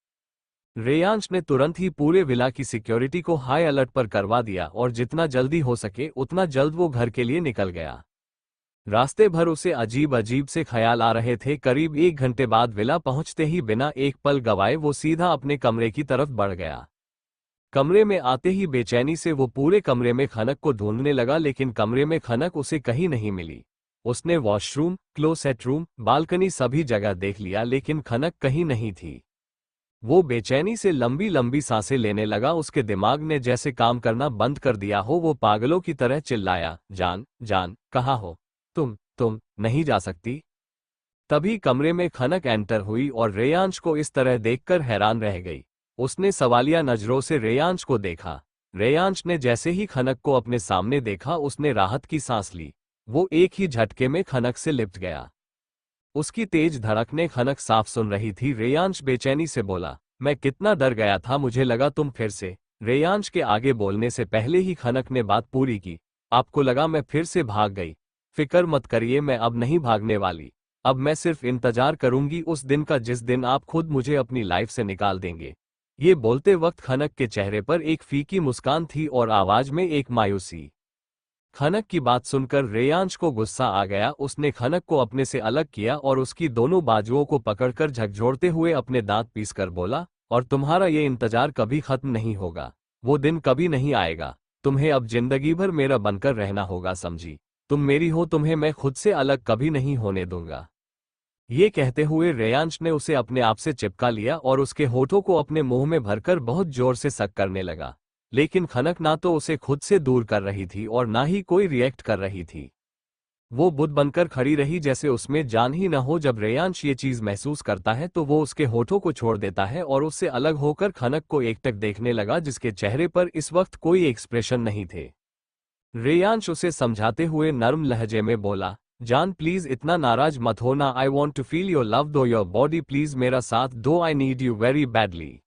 रेयांश ने तुरंत ही पूरे विला की सिक्योरिटी को हाई अलर्ट पर करवा दिया और जितना जल्दी हो सके उतना जल्द वो घर के लिए निकल गया। रास्ते भर उसे अजीब अजीब से ख्याल आ रहे थे। करीब 1 घंटे बाद विला पहुंचते ही बिना एक पल गवाए वो सीधा अपने कमरे की तरफ बढ़ गया। कमरे में आते ही बेचैनी से वो पूरे कमरे में खनक को ढूंढने लगा, लेकिन कमरे में खनक उसे कहीं नहीं मिली। उसने वॉशरूम, क्लोसेट रूम, बालकनी सभी जगह देख लिया, लेकिन खनक कहीं नहीं थी। वो बेचैनी से लंबी लंबी सांसें लेने लगा। उसके दिमाग ने जैसे काम करना बंद कर दिया हो। वो पागलों की तरह चिल्लाया, जान जान कहाँ हो तुम नहीं जा सकती। तभी कमरे में खनक एंटर हुई और रेयांश को इस तरह देखकर हैरान रह गई। उसने सवालिया नजरों से रेयांश को देखा। रेयांश ने जैसे ही खनक को अपने सामने देखा उसने राहत की सांस ली। वो एक ही झटके में खनक से लिपट गया। उसकी तेज धड़कने खनक साफ सुन रही थी। रेयांश बेचैनी से बोला, मैं कितना डर गया था, मुझे लगा तुम फिर से। रेयांश के आगे बोलने से पहले ही खनक ने बात पूरी की। आपको लगा मैं फिर से भाग गई? फिक्र मत करिए, मैं अब नहीं भागने वाली। अब मैं सिर्फ इंतजार करूंगी उस दिन का जिस दिन आप खुद मुझे अपनी लाइफ से निकाल देंगे। ये बोलते वक्त खनक के चेहरे पर एक फीकी मुस्कान थी और आवाज में एक मायूसी। खनक की बात सुनकर रेयांश को गुस्सा आ गया। उसने खनक को अपने से अलग किया और उसकी दोनों बाजुओं को पकड़कर झकझोरते हुए अपने दांत पीसकर बोला, और तुम्हारा ये इंतजार कभी खत्म नहीं होगा। वो दिन कभी नहीं आएगा। तुम्हें अब जिंदगी भर मेरा बनकर रहना होगा, समझी? तुम मेरी हो, तुम्हें मैं खुद से अलग कभी नहीं होने दूंगा। ये कहते हुए रेयांश ने उसे अपने आप से चिपका लिया और उसके होठों को अपने मुंह में भरकर बहुत जोर से सक करने लगा। लेकिन खनक ना तो उसे खुद से दूर कर रही थी और ना ही कोई रिएक्ट कर रही थी। वो बुत बनकर खड़ी रही जैसे उसमें जान ही न हो। जब रेयांश ये चीज महसूस करता है तो वो उसके होठों को छोड़ देता है और उससे अलग होकर खनक को एकटक देखने लगा, जिसके चेहरे पर इस वक्त कोई एक्सप्रेशन नहीं थे। रेयांश उसे समझाते हुए नर्म लहजे में बोला, जान प्लीज इतना नाराज मत हो ना। I want to feel your love दो योर बॉडी, प्लीज मेरा साथ दो, I need you very badly.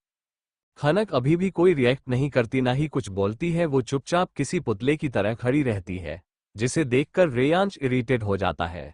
Khanak अभी भी कोई रिएक्ट नहीं करती, ना ही कुछ बोलती है। वो चुपचाप किसी पुतले की तरह खड़ी रहती है, जिसे देखकर रेयांश इरिटेट हो जाता है।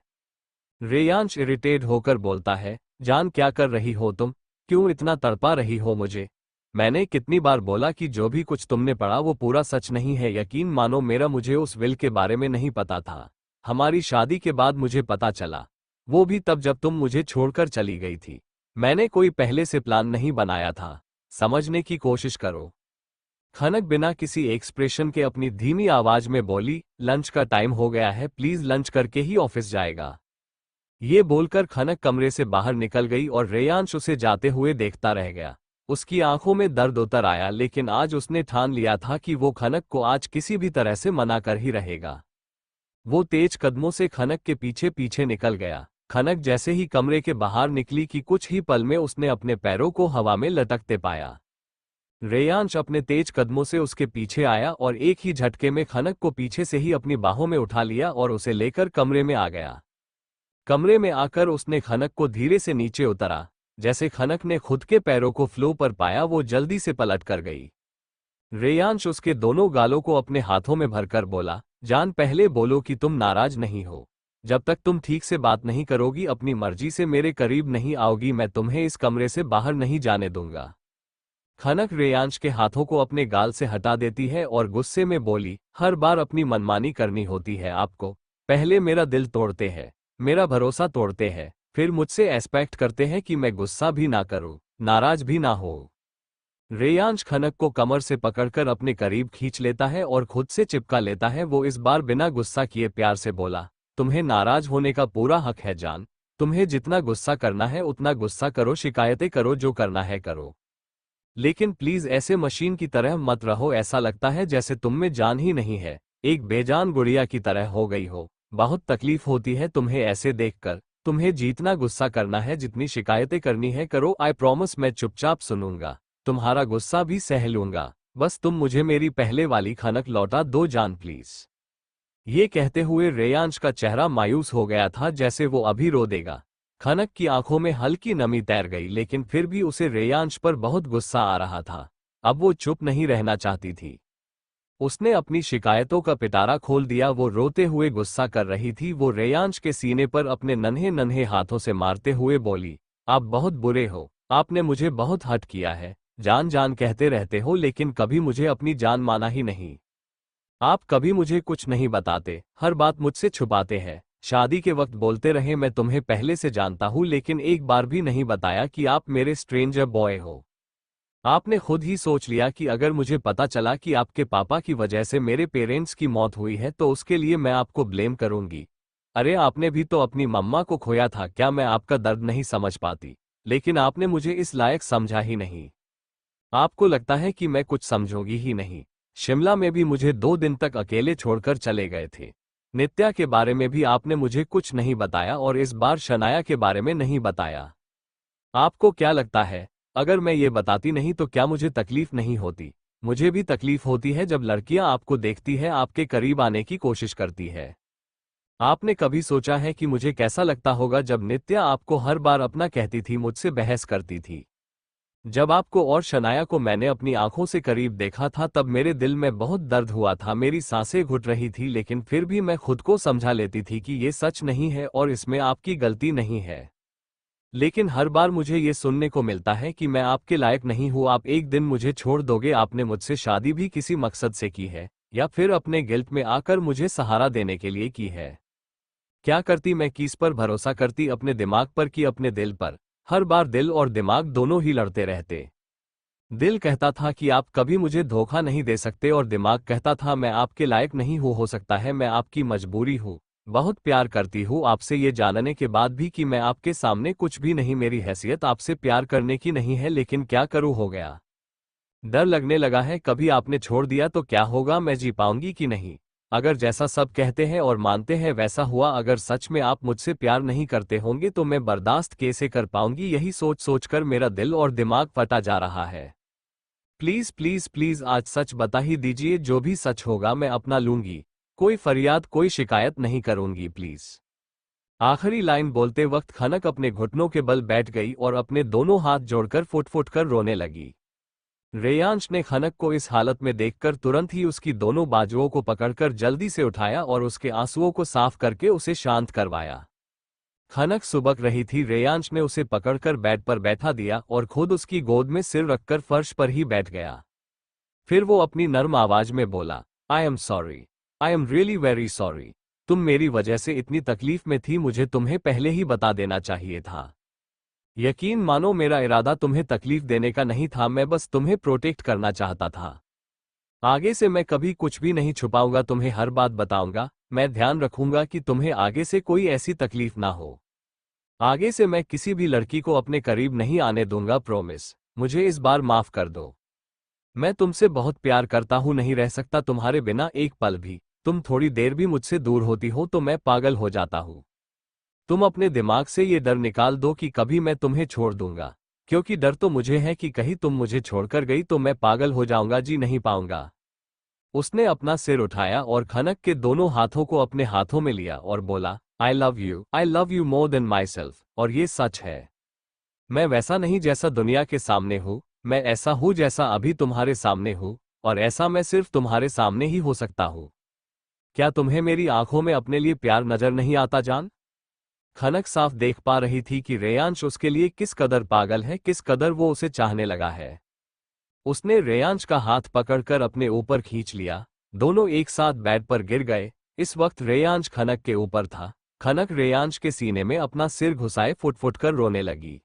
रेयांश इरिटेट होकर बोलता है, जान क्या कर रही हो तुम? क्यों इतना तड़पा रही हो मुझे? मैंने कितनी बार बोला कि जो भी कुछ तुमने पढ़ा वो पूरा सच नहीं है। यकीन मानो मेरा मुझे उस विल के बारे में नहीं पता था। हमारी शादी के बाद मुझे पता चला, वो भी तब जब तुम मुझे छोड़कर चली गई थी। मैंने कोई पहले से प्लान नहीं बनाया था। समझने की कोशिश करो। खनक बिना किसी एक्सप्रेशन के अपनी धीमी आवाज में बोली, लंच का टाइम हो गया है, प्लीज लंच करके ही ऑफिस जाएगा। ये बोलकर खनक कमरे से बाहर निकल गई और रेयांश उसे जाते हुए देखता रह गया। उसकी आंखों में दर्द उतर आया, लेकिन आज उसने ठान लिया था कि वो खनक को आज किसी भी तरह से मना कर ही रहेगा। वो तेज कदमों से खनक के पीछे पीछे निकल गया। खनक जैसे ही कमरे के बाहर निकली कि कुछ ही पल में उसने अपने पैरों को हवा में लटकते पाया। रेयांश अपने तेज कदमों से उसके पीछे आया और एक ही झटके में खनक को पीछे से ही अपनी बाहों में उठा लिया और उसे लेकर कमरे में आ गया। कमरे में आकर उसने खनक को धीरे से नीचे उतारा। जैसे खनक ने खुद के पैरों को फ्लो पर पाया, वो जल्दी से पलट कर गई। रेयांश उसके दोनों गालों को अपने हाथों में भरकर बोला, जान पहले बोलो कि तुम नाराज नहीं हो। जब तक तुम ठीक से बात नहीं करोगी, अपनी मर्जी से मेरे करीब नहीं आओगी, मैं तुम्हें इस कमरे से बाहर नहीं जाने दूंगा। खनक रेयांश के हाथों को अपने गाल से हटा देती है और गुस्से में बोली, हर बार अपनी मनमानी करनी होती है आपको। पहले मेरा दिल तोड़ते हैं, मेरा भरोसा तोड़ते हैं, फिर मुझसे एक्सपेक्ट करते हैं कि मैं गुस्सा भी ना करूं, नाराज भी ना हो। रेयांश खनक को कमर से पकड़कर अपने करीब खींच लेता है और खुद से चिपका लेता है। वो इस बार बिना गुस्सा किए प्यार से बोला, तुम्हें नाराज होने का पूरा हक है जान। तुम्हें जितना गुस्सा करना है उतना गुस्सा करो, शिकायतें करो, जो करना है करो, लेकिन प्लीज ऐसे मशीन की तरह मत रहो। ऐसा लगता है जैसे तुम में जान ही नहीं है, एक बेजान गुड़िया की तरह हो गई हो। बहुत तकलीफ होती है तुम्हें ऐसे देखकर। तुम्हें जितना गुस्सा करना है, जितनी शिकायतें करनी है करो। आई प्रॉमिस मैं चुपचाप सुनूंगा, तुम्हारा गुस्सा भी सह लूंगा। बस तुम मुझे मेरी पहले वाली खनक लौटा दो जान प्लीज। ये कहते हुए रेयांश का चेहरा मायूस हो गया था, जैसे वो अभी रो देगा। खनक की आंखों में हल्की नमी तैर गई, लेकिन फिर भी उसे रेयांश पर बहुत गुस्सा आ रहा था। अब वो चुप नहीं रहना चाहती थी। उसने अपनी शिकायतों का पिटारा खोल दिया। वो रोते हुए गुस्सा कर रही थी। वो रेयांश के सीने पर अपने नन्हे नन्हे हाथों से मारते हुए बोली, आप बहुत बुरे हो। आपने मुझे बहुत हर्ट किया है। जान जान कहते रहते हो, लेकिन कभी मुझे अपनी जान माना ही नहीं। आप कभी मुझे कुछ नहीं बताते, हर बात मुझसे छुपाते हैं। शादी के वक्त बोलते रहे मैं तुम्हें पहले से जानता हूं, लेकिन एक बार भी नहीं बताया कि आप मेरे स्ट्रेंजर बॉय हो। आपने खुद ही सोच लिया कि अगर मुझे पता चला कि आपके पापा की वजह से मेरे पेरेंट्स की मौत हुई है तो उसके लिए मैं आपको ब्लेम करूंगी। अरे आपने भी तो अपनी मम्मा को खोया था, क्या मैं आपका दर्द नहीं समझ पाती? लेकिन आपने मुझे इस लायक समझा ही नहीं। आपको लगता है कि मैं कुछ समझूंगी ही नहीं। शिमला में भी मुझे 2 दिन तक अकेले छोड़कर चले गए थे। नित्या के बारे में भी आपने मुझे कुछ नहीं बताया और इस बार शनाया के बारे में नहीं बताया। आपको क्या लगता है, अगर मैं ये बताती नहीं तो क्या मुझे तकलीफ नहीं होती? मुझे भी तकलीफ होती है जब लड़कियां आपको देखती है, आपके करीब आने की कोशिश करती है। आपने कभी सोचा है कि मुझे कैसा लगता होगा जब नित्या आपको हर बार अपना कहती थी, मुझसे बहस करती थी? जब आपको और शनाया को मैंने अपनी आंखों से करीब देखा था तब मेरे दिल में बहुत दर्द हुआ था, मेरी सांसें घुट रही थी, लेकिन फिर भी मैं खुद को समझा लेती थी कि ये सच नहीं है और इसमें आपकी गलती नहीं है। लेकिन हर बार मुझे ये सुनने को मिलता है कि मैं आपके लायक नहीं हूँ, आप एक दिन मुझे छोड़ दोगे। आपने मुझसे शादी भी किसी मकसद से की है या फिर अपने गिल्ट में आकर मुझे सहारा देने के लिए की है? क्या करती मैं, किस पर भरोसा करती, अपने दिमाग पर कि अपने दिल पर? हर बार दिल और दिमाग दोनों ही लड़ते रहते। दिल कहता था कि आप कभी मुझे धोखा नहीं दे सकते और दिमाग कहता था मैं आपके लायक नहीं हूँ, हो सकता है मैं आपकी मजबूरी हूँ। बहुत प्यार करती हूँ आपसे, ये जानने के बाद भी कि मैं आपके सामने कुछ भी नहीं, मेरी हैसियत आपसे प्यार करने की नहीं है, लेकिन क्या करूँ, हो गया। डर लगने लगा है, कभी आपने छोड़ दिया तो क्या होगा, मैं जी पाऊंगी कि नहीं? अगर जैसा सब कहते हैं और मानते हैं वैसा हुआ, अगर सच में आप मुझसे प्यार नहीं करते होंगे तो मैं बर्दाश्त कैसे कर पाऊंगी? यही सोच सोचकर मेरा दिल और दिमाग फटा जा रहा है। प्लीज प्लीज प्लीज आज सच बता ही दीजिए, जो भी सच होगा मैं अपना लूंगी, कोई फरियाद कोई शिकायत नहीं करूंगी, प्लीज। आखिरी लाइन बोलते वक्त खनक अपने घुटनों के बल बैठ गई और अपने दोनों हाथ जोड़कर फुट फुट कर रोने लगी। रेयांश ने खनक को इस हालत में देखकर तुरंत ही उसकी दोनों बाजुओं को पकड़कर जल्दी से उठाया और उसके आंसुओं को साफ करके उसे शांत करवाया। खनक सुबक रही थी, रेयांश ने उसे पकड़कर बेड पर बैठा दिया और खुद उसकी गोद में सिर रखकर फर्श पर ही बैठ गया। फिर वो अपनी नर्म आवाज में बोला, I am sorry, I am really very sorry. तुम मेरी वजह से इतनी तकलीफ में थी, मुझे तुम्हें पहले ही बता देना चाहिए था। यकीन मानो मेरा इरादा तुम्हें तकलीफ देने का नहीं था, मैं बस तुम्हें प्रोटेक्ट करना चाहता था। आगे से मैं कभी कुछ भी नहीं छुपाऊंगा, तुम्हें हर बात बताऊंगा, मैं ध्यान रखूंगा कि तुम्हें आगे से कोई ऐसी तकलीफ ना हो। आगे से मैं किसी भी लड़की को अपने करीब नहीं आने दूंगा, प्रॉमिस। मुझे इस बार माफ कर दो। मैं तुमसे बहुत प्यार करता हूं, नहीं रह सकता तुम्हारे बिना एक पल भी। तुम थोड़ी देर भी मुझसे दूर होती हो तो मैं पागल हो जाता हूं। तुम अपने दिमाग से ये डर निकाल दो कि कभी मैं तुम्हें छोड़ दूंगा, क्योंकि डर तो मुझे है कि कहीं तुम मुझे छोड़कर गई तो मैं पागल हो जाऊंगा, जी नहीं पाऊंगा। उसने अपना सिर उठाया और खनक के दोनों हाथों को अपने हाथों में लिया और बोला, आई love you more than my self. और ये सच है। मैं वैसा नहीं जैसा दुनिया के सामने हूँ, मैं ऐसा हूँ जैसा अभी तुम्हारे सामने हूँ, और ऐसा मैं सिर्फ तुम्हारे सामने ही हो सकता हूँ। क्या तुम्हें मेरी आंखों में अपने लिए प्यार नजर नहीं आता जान? खनक साफ देख पा रही थी कि रेयांश उसके लिए किस कदर पागल है, किस कदर वो उसे चाहने लगा है। उसने रेयांश का हाथ पकड़कर अपने ऊपर खींच लिया। दोनों एक साथ बेड पर गिर गए। इस वक्त रेयांश खनक के ऊपर था। खनक रेयांश के सीने में अपना सिर घुसाए फुट फुट कर रोने लगी।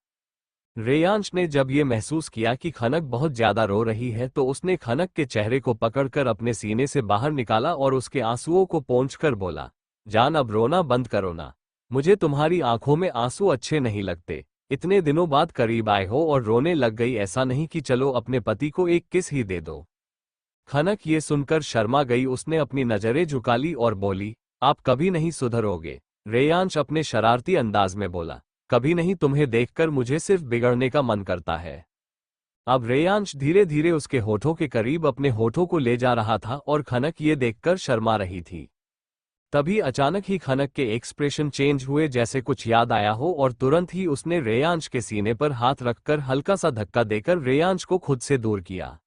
रेयांश ने जब ये महसूस किया कि खनक बहुत ज्यादा रो रही है तो उसने खनक के चेहरे को पकड़कर अपने सीने से बाहर निकाला और उसके आंसुओं को पोंछकर बोला, जान अब रोना बंद करो ना। मुझे तुम्हारी आंखों में आंसू अच्छे नहीं लगते। इतने दिनों बाद करीब आए हो और रोने लग गई, ऐसा नहीं कि चलो अपने पति को एक किस ही दे दो। खनक ये सुनकर शर्मा गई, उसने अपनी नजरें झुका ली और बोली, आप कभी नहीं सुधरोगे। रेयांश अपने शरारती अंदाज में बोला, कभी नहीं, तुम्हें देखकर मुझे सिर्फ बिगड़ने का मन करता है। अब रेयांश धीरे धीरे उसके होठों के करीब अपने होठों को ले जा रहा था और खनक ये देखकर शर्मा रही थी। तभी अचानक ही खनक के एक्सप्रेशन चेंज हुए, जैसे कुछ याद आया हो, और तुरंत ही उसने रेयांश के सीने पर हाथ रखकर हल्का सा धक्का देकर रेयांश को खुद से दूर किया।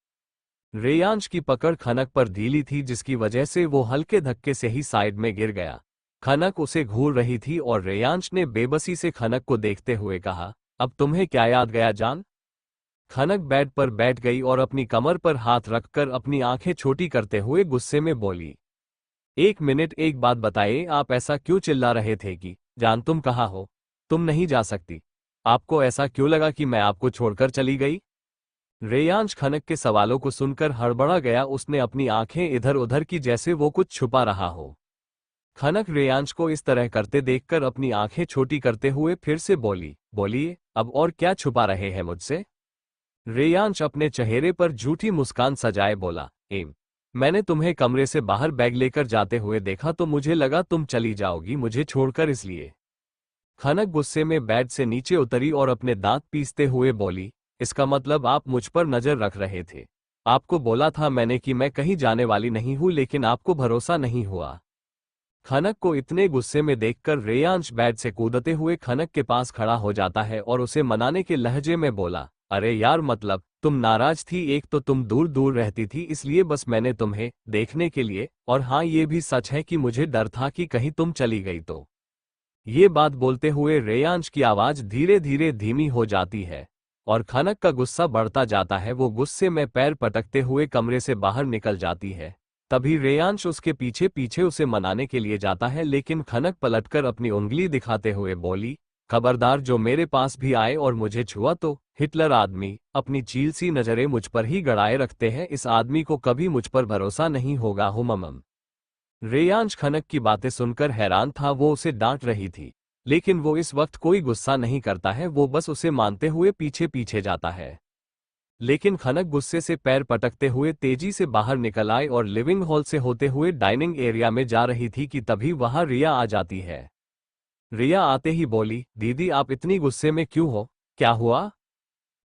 रेयांश की पकड़ खनक पर ढीली थी, जिसकी वजह से वो हल्के धक्के से ही साइड में गिर गया। खनक उसे घूर रही थी और रेयांश ने बेबसी से खनक को देखते हुए कहा, अब तुम्हें क्या याद गया जान? खनक बेड पर बैठ गई और अपनी कमर पर हाथ रखकर अपनी आंखें छोटी करते हुए गुस्से में बोली, एक मिनट, एक बात बताइए, आप ऐसा क्यों चिल्ला रहे थे कि जान तुम कहाँ हो? तुम नहीं जा सकती। आपको ऐसा क्यों लगा कि मैं आपको छोड़कर चली गई? रेयांश खनक के सवालों को सुनकर हड़बड़ा गया, उसने अपनी आंखें इधर उधर की जैसे वो कुछ छुपा रहा हो। खनक रेयांश को इस तरह करते देखकर अपनी आंखें छोटी करते हुए फिर से बोली, बोलिए, अब और क्या छुपा रहे हैं मुझसे? रेयांश अपने चेहरे पर झूठी मुस्कान सजाए बोला, मैंने तुम्हें कमरे से बाहर बैग लेकर जाते हुए देखा तो मुझे लगा तुम चली जाओगी मुझे छोड़कर, इसलिए। खनक गुस्से में बेड से नीचे उतरी और अपने दांत पीसते हुए बोली, इसका मतलब आप मुझ पर नजर रख रहे थे? आपको बोला था मैंने कि मैं कहीं जाने वाली नहीं हूं, लेकिन आपको भरोसा नहीं हुआ। खनक को इतने गुस्से में देखकर रेयांश बेड से कूदते हुए खनक के पास खड़ा हो जाता है और उसे मनाने के लहजे में बोला, अरे यार मतलब तुम नाराज थी, एक तो तुम दूर दूर रहती थी इसलिए बस मैंने तुम्हें देखने के लिए, और हाँ ये भी सच है कि मुझे डर था कि कहीं तुम चली गई तो। ये बात बोलते हुए रेयांश की आवाज धीरे धीरे धीमी हो जाती है और खनक का गुस्सा बढ़ता जाता है। वो गुस्से में पैर पटकते हुए कमरे से बाहर निकल जाती है। तभी रेयांश उसके पीछे पीछे उसे मनाने के लिए जाता है, लेकिन खनक पलटकर अपनी उंगली दिखाते हुए बोली, खबरदार जो मेरे पास भी आए और मुझे छुआ तो। हिटलर आदमी अपनी चील सी नजरें मुझ पर ही गड़ाए रखते हैं, इस आदमी को कभी मुझ पर भरोसा नहीं होगा। हुमम। रेयांश खनक की बातें सुनकर हैरान था। वो उसे डांट रही थी लेकिन वो इस वक्त कोई गुस्सा नहीं करता है, वो बस उसे मानते हुए पीछे पीछे जाता है। लेकिन खनक गुस्से से पैर पटकते हुए तेजी से बाहर निकल आई और लिविंग हॉल से होते हुए डाइनिंग एरिया में जा रही थी कि तभी वहां रिया आ जाती है। रिया आते ही बोली, दीदी आप इतनी गुस्से में क्यों हो, क्या हुआ?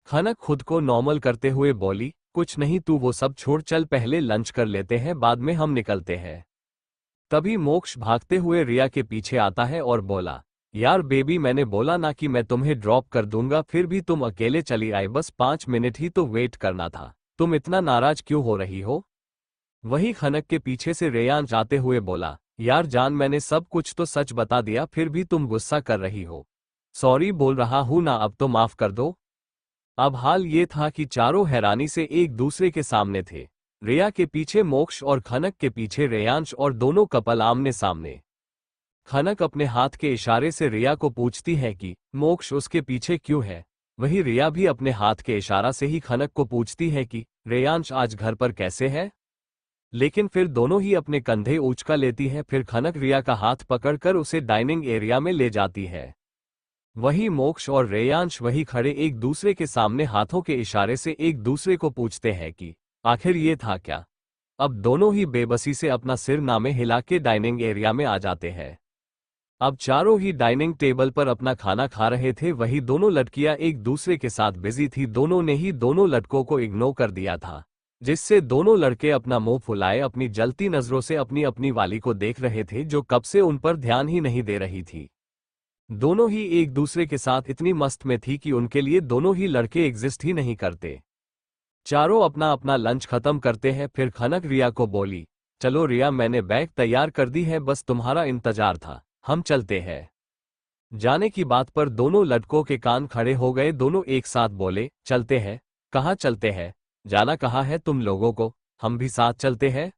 खनक खुद को नॉर्मल करते हुए बोली, कुछ नहीं, तू वो सब छोड़, चल पहले लंच कर लेते हैं, बाद में हम निकलते हैं। तभी मोक्ष भागते हुए रिया के पीछे आता है और बोला, यार बेबी मैंने बोला ना कि मैं तुम्हें ड्रॉप कर दूंगा, फिर भी तुम अकेले चली आई, बस 5 मिनट ही तो वेट करना था, तुम इतना नाराज क्यों हो रही हो? वही खनक के पीछे से रेयान जाते हुए बोला, यार जान मैंने सब कुछ तो सच बता दिया, फिर भी तुम गुस्सा कर रही हो। सॉरी बोल रहा हूं ना, अब तो माफ कर दो। अब हाल ये था कि चारों हैरानी से एक दूसरे के सामने थे। रिया के पीछे मोक्ष और खनक के पीछे रेयांश, और दोनों कपल आमने सामने। खनक अपने हाथ के इशारे से रिया को पूछती है कि मोक्ष उसके पीछे क्यों है। वही रिया भी अपने हाथ के इशारा से ही खनक को पूछती है कि रेयांश आज घर पर कैसे है। लेकिन फिर दोनों ही अपने कंधे उचका लेती है। फिर खनक रिया का हाथ पकड़कर उसे डाइनिंग एरिया में ले जाती है। वही मोक्ष और रेयांश वही खड़े एक दूसरे के सामने हाथों के इशारे से एक दूसरे को पूछते हैं कि आखिर ये था क्या। अब दोनों ही बेबसी से अपना सिर नामे हिला के डाइनिंग एरिया में आ जाते हैं। अब चारों ही डाइनिंग टेबल पर अपना खाना खा रहे थे। वही दोनों लड़कियां एक दूसरे के साथ बिजी थी। दोनों ने ही दोनों लड़कों को इग्नोर कर दिया था, जिससे दोनों लड़के अपना मुंह फुलाए अपनी जलती नजरों से अपनी अपनी वाली को देख रहे थे, जो कब से उन पर ध्यान ही नहीं दे रही थी। दोनों ही एक दूसरे के साथ इतनी मस्त में थी कि उनके लिए दोनों ही लड़के एग्जिस्ट ही नहीं करते। चारों अपना अपना लंच खत्म करते हैं। फिर खनक रिया को बोली, चलो रिया मैंने बैग तैयार कर दी है, बस तुम्हारा इंतजार था, हम चलते हैं। जाने की बात पर दोनों लड़कों के कान खड़े हो गए। दोनों एक साथ बोले, चलते हैं? कहाँ चलते हैं? जाना कहाँ है तुम लोगों को, हम भी साथ चलते हैं।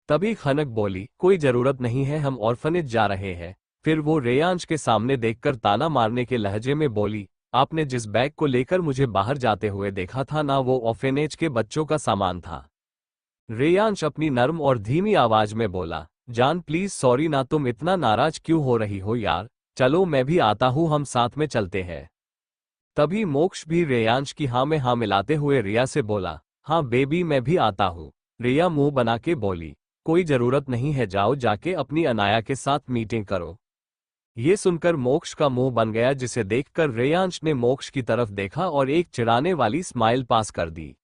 तभी खनक बोली, कोई जरूरत नहीं है, हम ऑर्फनेज जा रहे हैं। फिर वो रेयांश के सामने देखकर ताना मारने के लहजे में बोली, आपने जिस बैग को लेकर मुझे बाहर जाते हुए देखा था ना, वो ऑर्फनेज के बच्चों का सामान था। रेयांश अपनी नर्म और धीमी आवाज में बोला, जान प्लीज सॉरी ना, तुम इतना नाराज क्यों हो रही हो यार, चलो मैं भी आता हूँ, हम साथ में चलते हैं। तभी मोक्ष भी रेयांश की हाँ में हाँ मिलाते हुए रिया से बोला, हाँ बेबी मैं भी आता हूँ। रिया मुंह बना के बोली, कोई जरूरत नहीं है, जाओ जाके अपनी अनाया के साथ मीटिंग करो। ये सुनकर मोक्ष का मुंह बन गया, जिसे देखकर रेयांश ने मोक्ष की तरफ देखा और एक चिढ़ाने वाली स्माइल पास कर दी।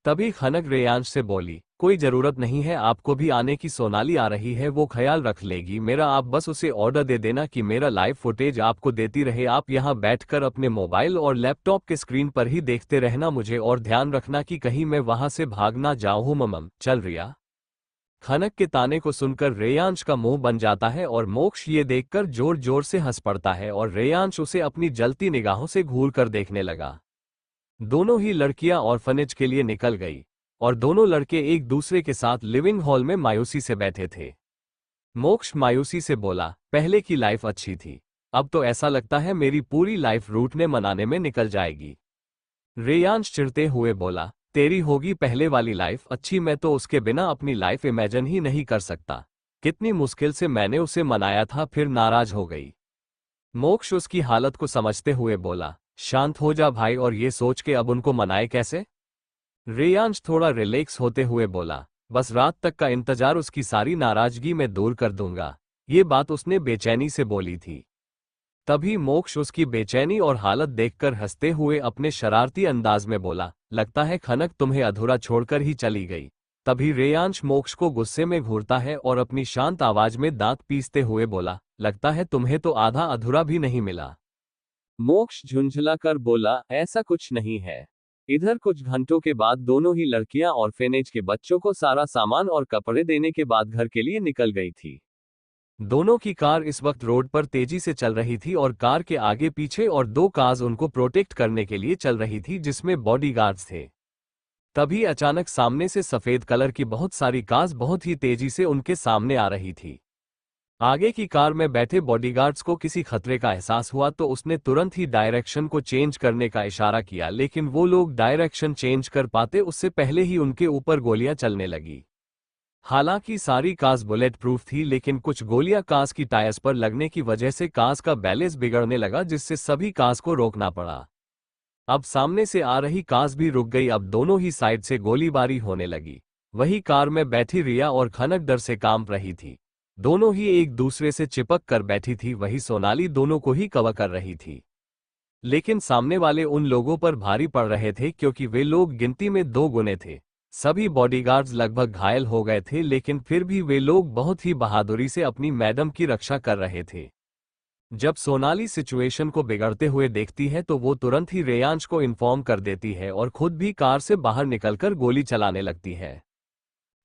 तभी खनक रेयांश से बोली, कोई जरूरत नहीं है आपको भी आने की, सोनाली आ रही है, वो ख्याल रख लेगी मेरा, आप बस उसे ऑर्डर दे देना कि मेरा लाइव फुटेज आपको देती रहे, आप यहाँ बैठकर अपने मोबाइल और लैपटॉप के स्क्रीन पर ही देखते रहना मुझे, और ध्यान रखना कि कहीं मैं वहां से भाग ना जाऊं। ममम चल रिया। खनक के ताने को सुनकर रेयांश का मुंह बन जाता है और मोक्ष ये देखकर जोर जोर से हंस पड़ता है और रेयांश उसे अपनी जलती निगाहों से घूर कर देखने लगा। दोनों ही लड़कियां ऑर्फनेज के लिए निकल गई और दोनों लड़के एक दूसरे के साथ लिविंग हॉल में मायूसी से बैठे थे। मोक्ष मायूसी से बोला, पहले की लाइफ अच्छी थी, अब तो ऐसा लगता है मेरी पूरी लाइफ रूठने मनाने में निकल जाएगी। रेयांश चिढ़ते हुए बोला, तेरी होगी पहले वाली लाइफ अच्छी, मैं तो उसके बिना अपनी लाइफ इमेजिन ही नहीं कर सकता। कितनी मुश्किल से मैंने उसे मनाया था, फिर नाराज हो गई। मोक्ष उसकी हालत को समझते हुए बोला, शांत हो जा भाई, और ये सोच के अब उनको मनाए कैसे। रेयांश थोड़ा रिलैक्स होते हुए बोला, बस रात तक का इंतजार, उसकी सारी नाराजगी मैं दूर कर दूंगा। ये बात उसने बेचैनी से बोली थी। तभी मोक्ष उसकी बेचैनी और हालत देखकर हंसते हुए अपने शरारती अंदाज में बोला, लगता है खनक तुम्हें अधूरा छोड़कर ही चली गई। तभी रेयांश मोक्ष को गुस्से में घूरता है और अपनी शांत आवाज में दांत पीसते हुए बोला, लगता है तुम्हें तो आधा अधूरा भी नहीं मिला। मोक्ष झुंझलाकर बोला, ऐसा कुछ नहीं है। इधर कुछ घंटों के बाद दोनों ही लड़कियां ऑर्फेनेज के बच्चों को सारा सामान और कपड़े देने के बाद घर के लिए निकल गई थी। दोनों की कार इस वक्त रोड पर तेजी से चल रही थी और कार के आगे पीछे और दो कार्स उनको प्रोटेक्ट करने के लिए चल रही थी जिसमें बॉडीगार्ड्स थे। तभी अचानक सामने से सफेद कलर की बहुत सारी कार्स बहुत ही तेजी से उनके सामने आ रही थी। आगे की कार में बैठे बॉडीगार्ड्स को किसी खतरे का एहसास हुआ तो उसने तुरंत ही डायरेक्शन को चेंज करने का इशारा किया, लेकिन वो लोग डायरेक्शन चेंज कर पाते उससे पहले ही उनके ऊपर गोलियां चलने लगी। हालांकि सारी कार्स बुलेट प्रूफ थी, लेकिन कुछ गोलियां कार्स की टायर्स पर लगने की वजह से कार्स का बैलेंस बिगड़ने लगा, जिससे सभी कार्स को रोकना पड़ा। अब सामने से आ रही कार्स भी रुक गई। अब दोनों ही साइड से गोलीबारी होने लगी। वही कार में बैठी रिया और खनक डर से कांप रही थी। दोनों ही एक दूसरे से चिपक कर बैठी थी। वही सोनाली दोनों को ही कवर कर रही थी, लेकिन सामने वाले उन लोगों पर भारी पड़ रहे थे क्योंकि वे लोग गिनती में 2 गुने थे। सभी बॉडीगार्ड्स लगभग घायल हो गए थे, लेकिन फिर भी वे लोग बहुत ही बहादुरी से अपनी मैडम की रक्षा कर रहे थे। जब सोनाली सिचुएशन को बिगड़ते हुए देखती है तो वो तुरंत ही रेयांश को इन्फॉर्म कर देती है और खुद भी कार से बाहर निकलकर गोली चलाने लगती है।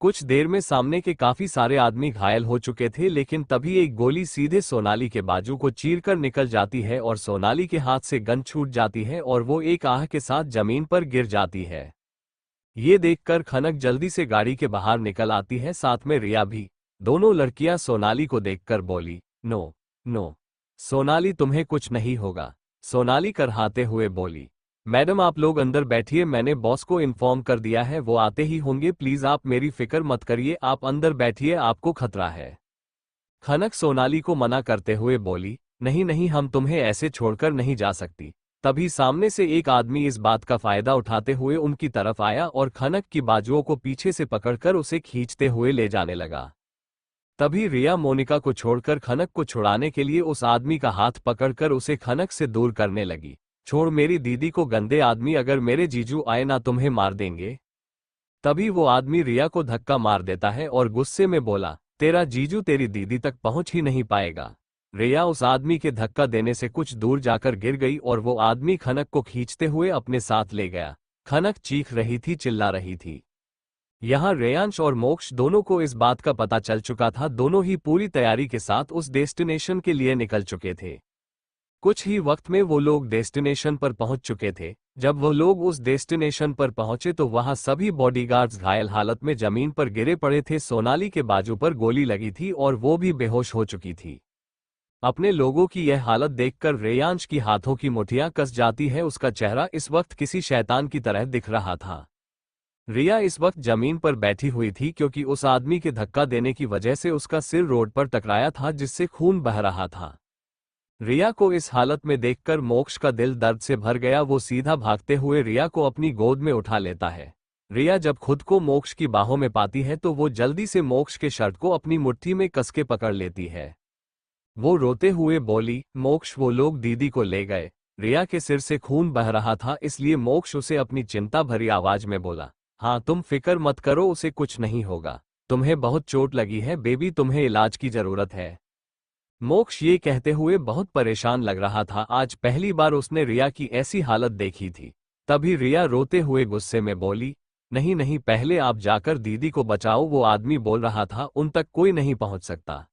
कुछ देर में सामने के काफी सारे आदमी घायल हो चुके थे, लेकिन तभी एक गोली सीधे सोनाली के बाजू को चीरकर निकल जाती है और सोनाली के हाथ से गन छूट जाती है और वो एक आह के साथ जमीन पर गिर जाती है। ये देखकर खनक जल्दी से गाड़ी के बाहर निकल आती है, साथ में रिया भी। दोनों लड़कियां सोनाली को देखकर बोली, नो नो सोनाली, तुम्हें कुछ नहीं होगा। सोनाली करहाते हुए बोली, मैडम आप लोग अंदर बैठिए, मैंने बॉस को इन्फॉर्म कर दिया है, वो आते ही होंगे, प्लीज आप मेरी फिक्र मत करिए, आप अंदर बैठिए, आपको खतरा है। खनक सोनाली को मना करते हुए बोली, नहीं नहीं, हम तुम्हें ऐसे छोड़कर नहीं जा सकती। तभी सामने से एक आदमी इस बात का फायदा उठाते हुए उनकी तरफ आया और खनक की बाजुओं को पीछे से पकड़कर उसे खींचते हुए ले जाने लगा। तभी रिया मोनिका को छोड़कर खनक को छुड़ाने के लिए उस आदमी का हाथ पकड़कर उसे खनक से दूर करने लगी। छोड़ मेरी दीदी को गंदे आदमी, अगर मेरे जीजू आए ना तुम्हें मार देंगे। तभी वो आदमी रिया को धक्का मार देता है और गुस्से में बोला, तेरा जीजू तेरी दीदी तक पहुंच ही नहीं पाएगा। रिया उस आदमी के धक्का देने से कुछ दूर जाकर गिर गई और वो आदमी खनक को खींचते हुए अपने साथ ले गया। खनक चीख रही थी, चिल्ला रही थी। यहाँ रेयांश और मोक्ष दोनों को इस बात का पता चल चुका था। दोनों ही पूरी तैयारी के साथ उस डेस्टिनेशन के लिए निकल चुके थे। कुछ ही वक्त में वो लोग डेस्टिनेशन पर पहुंच चुके थे। जब वो लोग उस डेस्टिनेशन पर पहुंचे तो वहां सभी बॉडीगार्ड्स घायल हालत में जमीन पर गिरे पड़े थे। सोनाली के बाजू पर गोली लगी थी और वो भी बेहोश हो चुकी थी। अपने लोगों की यह हालत देखकर रेयांश की हाथों की मुठ्ठियां कस जाती है। उसका चेहरा इस वक्त किसी शैतान की तरह दिख रहा था। रिया इस वक्त जमीन पर बैठी हुई थी क्योंकि उस आदमी के धक्का देने की वजह से उसका सिर रोड पर टकराया था, जिससे खून बह रहा था। रिया को इस हालत में देखकर मोक्ष का दिल दर्द से भर गया। वो सीधा भागते हुए रिया को अपनी गोद में उठा लेता है। रिया जब खुद को मोक्ष की बाहों में पाती है तो वो जल्दी से मोक्ष के शर्ट को अपनी मुट्ठी में कसके पकड़ लेती है। वो रोते हुए बोली, मोक्ष वो लोग दीदी को ले गए। रिया के सिर से खून बह रहा था, इसलिए मोक्ष उसे अपनी चिंता भरी आवाज में बोला, हाँ तुम फिक्र मत करो, उसे कुछ नहीं होगा। तुम्हें बहुत चोट लगी है बेबी, तुम्हें इलाज की जरूरत है। मोक्ष ये कहते हुए बहुत परेशान लग रहा था। आज पहली बार उसने रिया की ऐसी हालत देखी थी। तभी रिया रोते हुए गुस्से में बोली, नहीं नहीं, पहले आप जाकर दीदी को बचाओ। वो आदमी बोल रहा था उन तक कोई नहीं पहुंच सकता।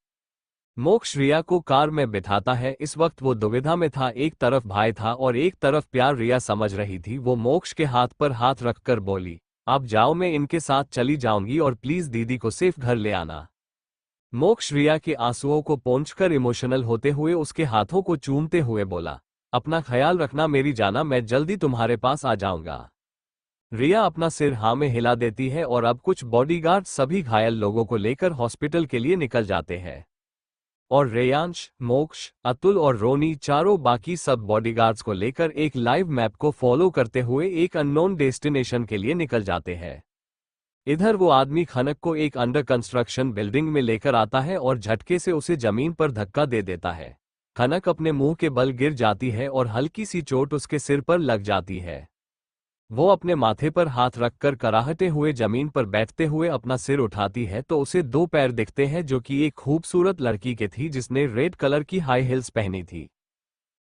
मोक्ष रिया को कार में बिठाता है। इस वक्त वो दुविधा में था, एक तरफ भाई था और एक तरफ प्यार। रिया समझ रही थी। वो मोक्ष के हाथ पर हाथ रखकर बोली, आप जाओ, मैं इनके साथ चली जाऊंगी और प्लीज दीदी को सेफ घर ले आना। मोक्ष रिया के आंसुओं को पोंछकर इमोशनल होते हुए उसके हाथों को चूमते हुए बोला, अपना ख्याल रखना मेरी जाना, मैं जल्दी तुम्हारे पास आ जाऊंगा। रिया अपना सिर हाँ में हिला देती है और अब कुछ बॉडीगार्ड सभी घायल लोगों को लेकर हॉस्पिटल के लिए निकल जाते हैं और रेयांश, मोक्ष, अतुल और रोनी चारों बाकी सब बॉडीगार्ड्स को लेकर एक लाइव मैप को फॉलो करते हुए एक अननोन डेस्टिनेशन के लिए निकल जाते हैं। इधर वो आदमी खनक को एक अंडर कंस्ट्रक्शन बिल्डिंग में लेकर आता है और झटके से उसे जमीन पर धक्का दे देता है। खनक अपने मुंह के बल गिर जाती है और हल्की सी चोट उसके सिर पर लग जाती है। वो अपने माथे पर हाथ रखकर कराहते हुए जमीन पर बैठते हुए अपना सिर उठाती है तो उसे दो पैर दिखते हैं जो कि एक खूबसूरत लड़की के थी जिसने रेड कलर की हाई हील्स पहनी थी।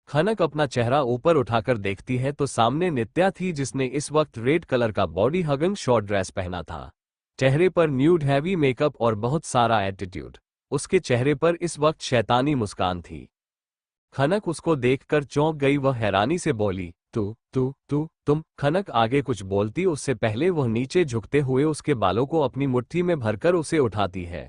खनक अपना चेहरा ऊपर उठाकर देखती है तो सामने नित्या थी जिसने इस वक्त रेड कलर का बॉडी हगिंग शॉर्ट ड्रेस पहना था। चेहरे पर न्यूड हैवी मेकअप और बहुत सारा एटीट्यूड। उसके चेहरे पर इस वक्त शैतानी मुस्कान थी। खनक उसको देखकर चौंक गई। वह हैरानी से बोली, तुम। खनक आगे कुछ बोलती उससे पहले वह नीचे झुकते हुए उसके बालों को अपनी मुट्ठी में भरकर उसे उठाती है।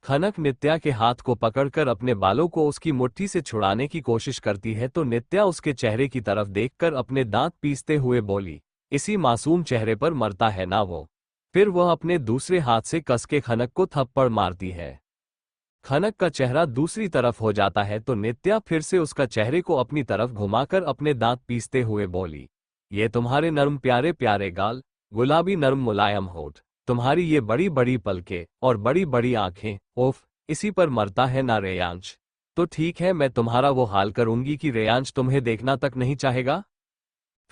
खनक नित्या के हाथ को पकड़कर अपने बालों को उसकी मुट्ठी से छुड़ाने की कोशिश करती है तो नित्या उसके चेहरे की तरफ देखकर अपने दांत पीसते हुए बोली, इसी मासूम चेहरे पर मरता है ना वो। फिर वह अपने दूसरे हाथ से कस के खनक को थप्पड़ मारती है। खनक का चेहरा दूसरी तरफ हो जाता है तो नित्या फिर से उसका चेहरे को अपनी तरफ घुमाकर अपने दांत पीसते हुए बोली, ये तुम्हारे नर्म प्यारे प्यारे गाल, गुलाबी नर्म मुलायम होठ, तुम्हारी ये बड़ी बड़ी पलकें और बड़ी बड़ी आंखें, ओफ, इसी पर मरता है ना रेयांश। तो ठीक है, मैं तुम्हारा वो हाल करूंगी कि रेयांश तुम्हें देखना तक नहीं चाहेगा।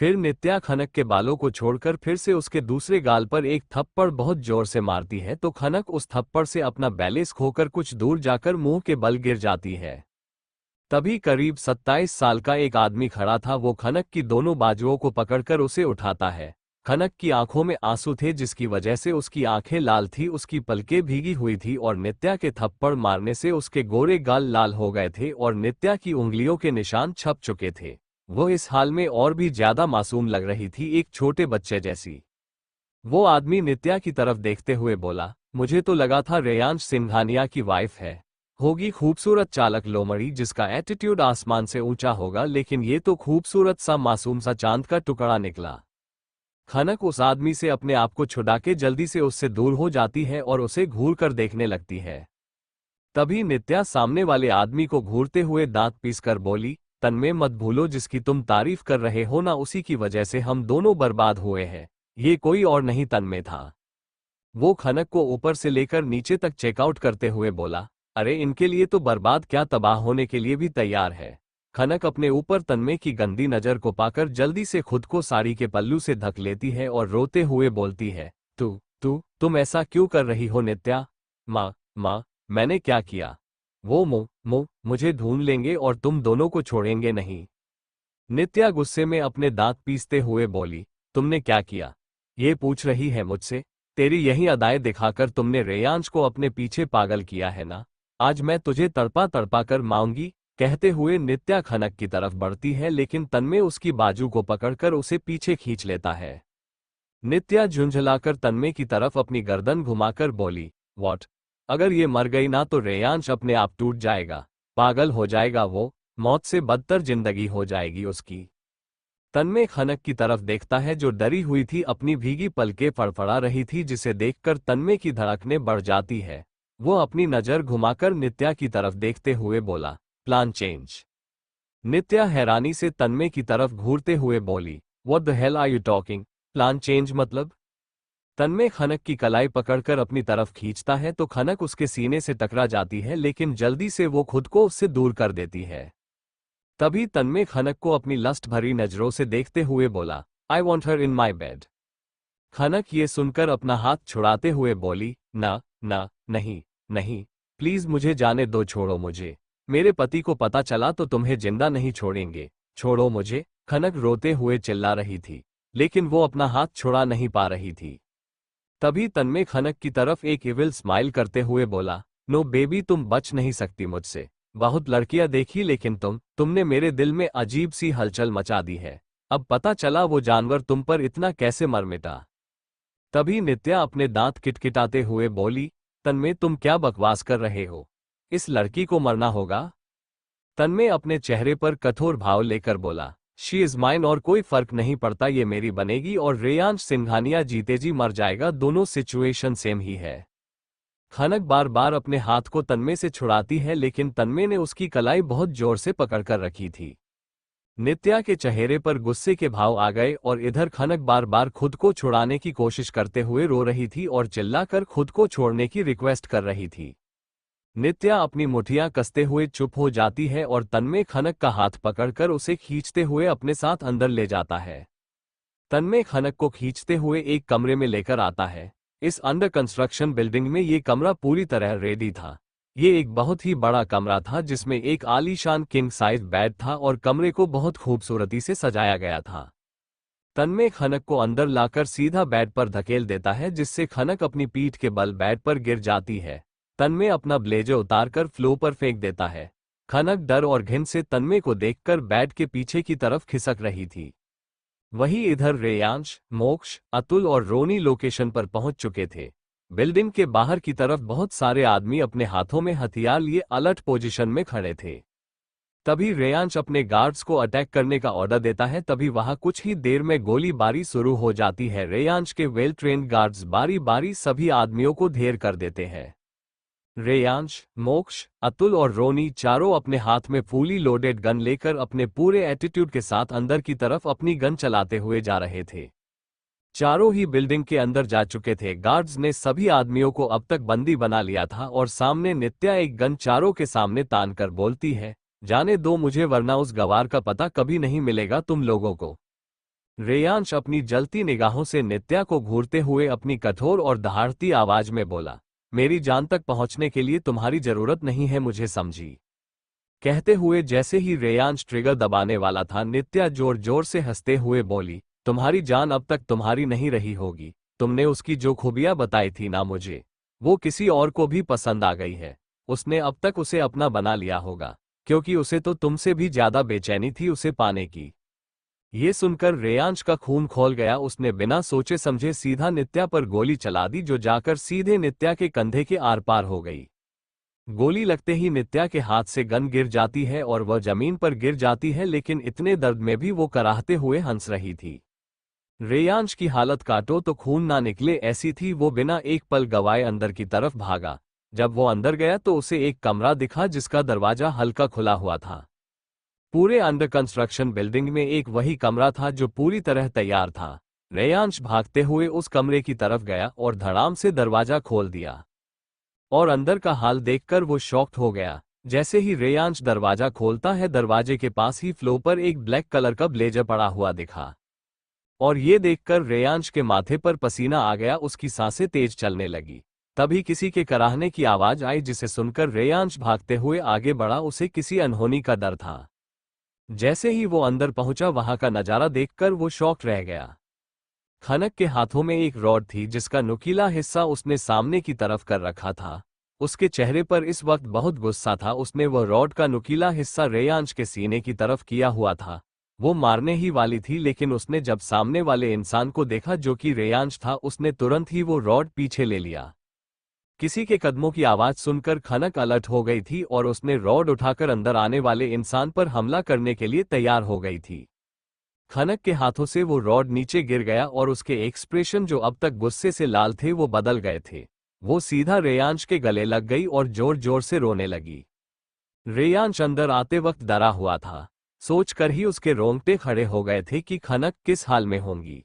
फिर नित्या खनक के बालों को छोड़कर फिर से उसके दूसरे गाल पर एक थप्पड़ बहुत जोर से मारती है तो खनक उस थप्पड़ से अपना बैलेंस खोकर कुछ दूर जाकर मुंह के बल गिर जाती है। तभी करीब 27 साल का एक आदमी खड़ा था। वो खनक की दोनों बाजुओं को पकड़कर उसे उठाता है। खनक की आंखों में आंसू थे जिसकी वजह से उसकी आंखें लाल थी, उसकी पलकें भीगी हुई थी और नित्या के थप्पड़ मारने से उसके गोरे गाल लाल हो गए थे और नित्या की उंगलियों के निशान छप चुके थे। वो इस हाल में और भी ज्यादा मासूम लग रही थी, एक छोटे बच्चे जैसी। वो आदमी नित्या की तरफ देखते हुए बोला, मुझे तो लगा था रेयांश सिंघानिया की वाइफ है, होगी खूबसूरत चालक लोमड़ी जिसका एटीट्यूड आसमान से ऊंचा होगा, लेकिन ये तो खूबसूरत सा मासूम सा चांद का टुकड़ा निकला। खनक उस आदमी से अपने आप को छुड़ा के जल्दी से उससे दूर हो जाती है और उसे घूर कर देखने लगती है। तभी नित्या सामने वाले आदमी को घूरते हुए दांत पीसकर बोली, तन्मय मत भूलो जिसकी तुम तारीफ कर रहे हो ना, उसी की वजह से हम दोनों बर्बाद हुए हैं। ये कोई और नहीं तन्मय था। वो खनक को ऊपर से लेकर नीचे तक चेकआउट करते हुए बोला, अरे इनके लिए तो बर्बाद क्या, तबाह होने के लिए भी तैयार है। खनक अपने ऊपर तन्मय की गंदी नजर को पाकर जल्दी से खुद को साड़ी के पल्लू से ढक लेती है और रोते हुए बोलती है, तुम ऐसा क्यों कर रही हो नित्या? माँ, मैंने क्या किया? वो मुझे ढूंढ लेंगे और तुम दोनों को छोड़ेंगे नहीं। नित्या गुस्से में अपने दांत पीसते हुए बोली, तुमने क्या किया? ये पूछ रही है मुझसे? तेरी यही अदाएं दिखाकर तुमने रेयांश को अपने पीछे पागल किया है ना? आज मैं तुझे तड़पा तड़पा कर मारूंगी। कहते हुए नित्या खनक की तरफ बढ़ती है लेकिन तन्मय उसकी बाजू को पकड़कर उसे पीछे खींच लेता है। नित्या झुंझलाकर तन्मय की तरफ अपनी गर्दन घुमाकर बोली, व्हाट? अगर ये मर गई ना तो रेयांश अपने आप टूट जाएगा, पागल हो जाएगा वो, मौत से बदतर जिंदगी हो जाएगी उसकी। तन्मय खनक की तरफ देखता है जो डरी हुई थी, अपनी भीगी पलकें फड़फड़ा रही थी जिसे देखकर तन्मय की धड़कनें बढ़ जाती है। वो अपनी नजर घुमाकर नित्या की तरफ देखते हुए बोला, प्लान चेंज। नित्या हैरानी से तन्मय की तरफ घूरते हुए बोली, what the hell are you talking? Plan change मतलब? तन्मय खनक की कलाई पकड़कर अपनी तरफ खींचता है तो खनक उसके सीने से टकरा जाती है लेकिन जल्दी से वो खुद को उससे दूर कर देती है। तभी तन्मय खनक को अपनी लस्ट भरी नजरों से देखते हुए बोला, I want her in my bed. खनक ये सुनकर अपना हाथ छुड़ाते हुए बोली, नहीं, प्लीज मुझे जाने दो, छोड़ो मुझे। मेरे पति को पता चला तो तुम्हें जिंदा नहीं छोड़ेंगे, छोड़ो मुझे। खनक रोते हुए चिल्ला रही थी लेकिन वो अपना हाथ छुड़ा नहीं पा रही थी। तभी तन्मय खनक की तरफ एक इविल स्माइल करते हुए बोला, नो बेबी, तुम बच नहीं सकती मुझसे। बहुत लड़कियां देखी लेकिन तुमने मेरे दिल में अजीब सी हलचल मचा दी है। अब पता चला वो जानवर तुम पर इतना कैसे मर मिटा। तभी नित्या अपने दांत किटकिटाते हुए बोली, तन्मय तुम क्या बकवास कर रहे हो? इस लड़की को मरना होगा। तन्मय अपने चेहरे पर कठोर भाव लेकर बोला, शी इज माइन और कोई फर्क नहीं पड़ता, ये मेरी बनेगी और रेयांश सिंघानिया जीते जी मर जाएगा, दोनों सिचुएशन सेम ही है। खनक बार बार अपने हाथ को तन्मय से छुड़ाती है लेकिन तन्मय ने उसकी कलाई बहुत जोर से पकड़कर रखी थी। नित्या के चेहरे पर गुस्से के भाव आ गए और इधर खनक बार बार खुद को छुड़ाने की कोशिश करते हुए रो रही थी और चिल्लाकर खुद को छोड़ने की रिक्वेस्ट कर रही थी। नित्या अपनी मुठियां कसते हुए चुप हो जाती है और तन्मय खनक का हाथ पकड़कर उसे खींचते हुए अपने साथ अंदर ले जाता है। तन्मय खनक को खींचते हुए एक कमरे में लेकर आता है। इस अंडर कंस्ट्रक्शन बिल्डिंग में ये कमरा पूरी तरह रेडी था। ये एक बहुत ही बड़ा कमरा था जिसमें एक आलीशान किंग साइज बेड था और कमरे को बहुत खूबसूरती से सजाया गया था। तन्मय खनक को अंदर लाकर सीधा बेड पर धकेल देता है जिससे खनक अपनी पीठ के बल बेड पर गिर जाती है। तन्मय अपना ब्लेजर उतारकर फ्लो पर फेंक देता है। खनक डर और घिन से तन्मय को देखकर बेड के पीछे की तरफ खिसक रही थी। वहीं इधर रेयांश, मोक्ष, अतुल और रोनी लोकेशन पर पहुंच चुके थे। बिल्डिंग के बाहर की तरफ बहुत सारे आदमी अपने हाथों में हथियार लिए अलर्ट पोजीशन में खड़े थे। तभी रेयांश अपने गार्ड्स को अटैक करने का ऑर्डर देता है। तभी वहां कुछ ही देर में गोलीबारी शुरू हो जाती है। रेयांश के वेल ट्रेन्ड गार्ड्स बारी बारी सभी आदमियों को ढेर कर देते हैं। रेयांश, मोक्ष, अतुल और रोनी चारों अपने हाथ में फुली लोडेड गन लेकर अपने पूरे एटीट्यूड के साथ अंदर की तरफ अपनी गन चलाते हुए जा रहे थे। चारों ही बिल्डिंग के अंदर जा चुके थे। गार्ड्स ने सभी आदमियों को अब तक बंदी बना लिया था और सामने नित्या एक गन चारों के सामने तान कर बोलती है, जाने दो मुझे वरना उस गवार का पता कभी नहीं मिलेगा तुम लोगों को। रेयांश अपनी जलती निगाहों से नित्या को घूरते हुए अपनी कठोर और दहाड़ती आवाज में बोला, मेरी जान तक पहुंचने के लिए तुम्हारी जरूरत नहीं है मुझे, समझी। कहते हुए जैसे ही रेयांश ट्रिगर दबाने वाला था, नित्या जोर जोर से हंसते हुए बोली, तुम्हारी जान अब तक तुम्हारी नहीं रही होगी। तुमने उसकी जो खूबियां बताई थी ना मुझे, वो किसी और को भी पसंद आ गई है। उसने अब तक उसे अपना बना लिया होगा, क्योंकि उसे तो तुमसे भी ज्यादा बेचैनी थी उसे पाने की। ये सुनकर रेयांश का खून खौल गया। उसने बिना सोचे समझे सीधा नित्या पर गोली चला दी जो जाकर सीधे नित्या के कंधे के आर पार हो गई। गोली लगते ही नित्या के हाथ से गन गिर जाती है और वह जमीन पर गिर जाती है, लेकिन इतने दर्द में भी वो कराहते हुए हंस रही थी। रेयांश की हालत काटो तो खून ना निकले ऐसी थी। वो बिना एक पल गवाए अंदर की तरफ भागा। जब वो अंदर गया तो उसे एक कमरा दिखा जिसका दरवाजा हल्का खुला हुआ था। पूरे अंडर कंस्ट्रक्शन बिल्डिंग में एक वही कमरा था जो पूरी तरह तैयार था। रेयांश भागते हुए उस कमरे की तरफ गया और धड़ाम से दरवाजा खोल दिया और अंदर का हाल देखकर वो शॉक्ड हो गया। जैसे ही रेयांश दरवाजा खोलता है, दरवाजे के पास ही फ्लोर पर एक ब्लैक कलर का ब्लेजर पड़ा हुआ दिखा और ये देखकर रेयांश के माथे पर पसीना आ गया। उसकी सांसें तेज चलने लगी। तभी किसी के कराहने की आवाज आई जिसे सुनकर रेयांश भागते हुए आगे बढ़ा। उसे किसी अनहोनी का डर था। जैसे ही वो अंदर पहुंचा, वहां का नजारा देखकर वो शॉक रह गया। खनक के हाथों में एक रॉड थी जिसका नुकीला हिस्सा उसने सामने की तरफ कर रखा था। उसके चेहरे पर इस वक्त बहुत गुस्सा था। उसने वह रॉड का नुकीला हिस्सा रेयांश के सीने की तरफ किया हुआ था। वो मारने ही वाली थी, लेकिन उसने जब सामने वाले इंसान को देखा जो कि रेयांश था, उसने तुरंत ही वो रॉड पीछे ले लिया। किसी के कदमों की आवाज सुनकर खनक अलर्ट हो गई थी और उसने रॉड उठाकर अंदर आने वाले इंसान पर हमला करने के लिए तैयार हो गई थी। खनक के हाथों से वो रॉड नीचे गिर गया और उसके एक्सप्रेशन जो अब तक गुस्से से लाल थे वो बदल गए थे। वो सीधा रेयांश के गले लग गई और जोर जोर से रोने लगी। रेयांश अंदर आते वक्त डरा हुआ था। सोचकर ही उसके रोंगटे खड़े हो गए थे कि खनक किस हाल में होंगी।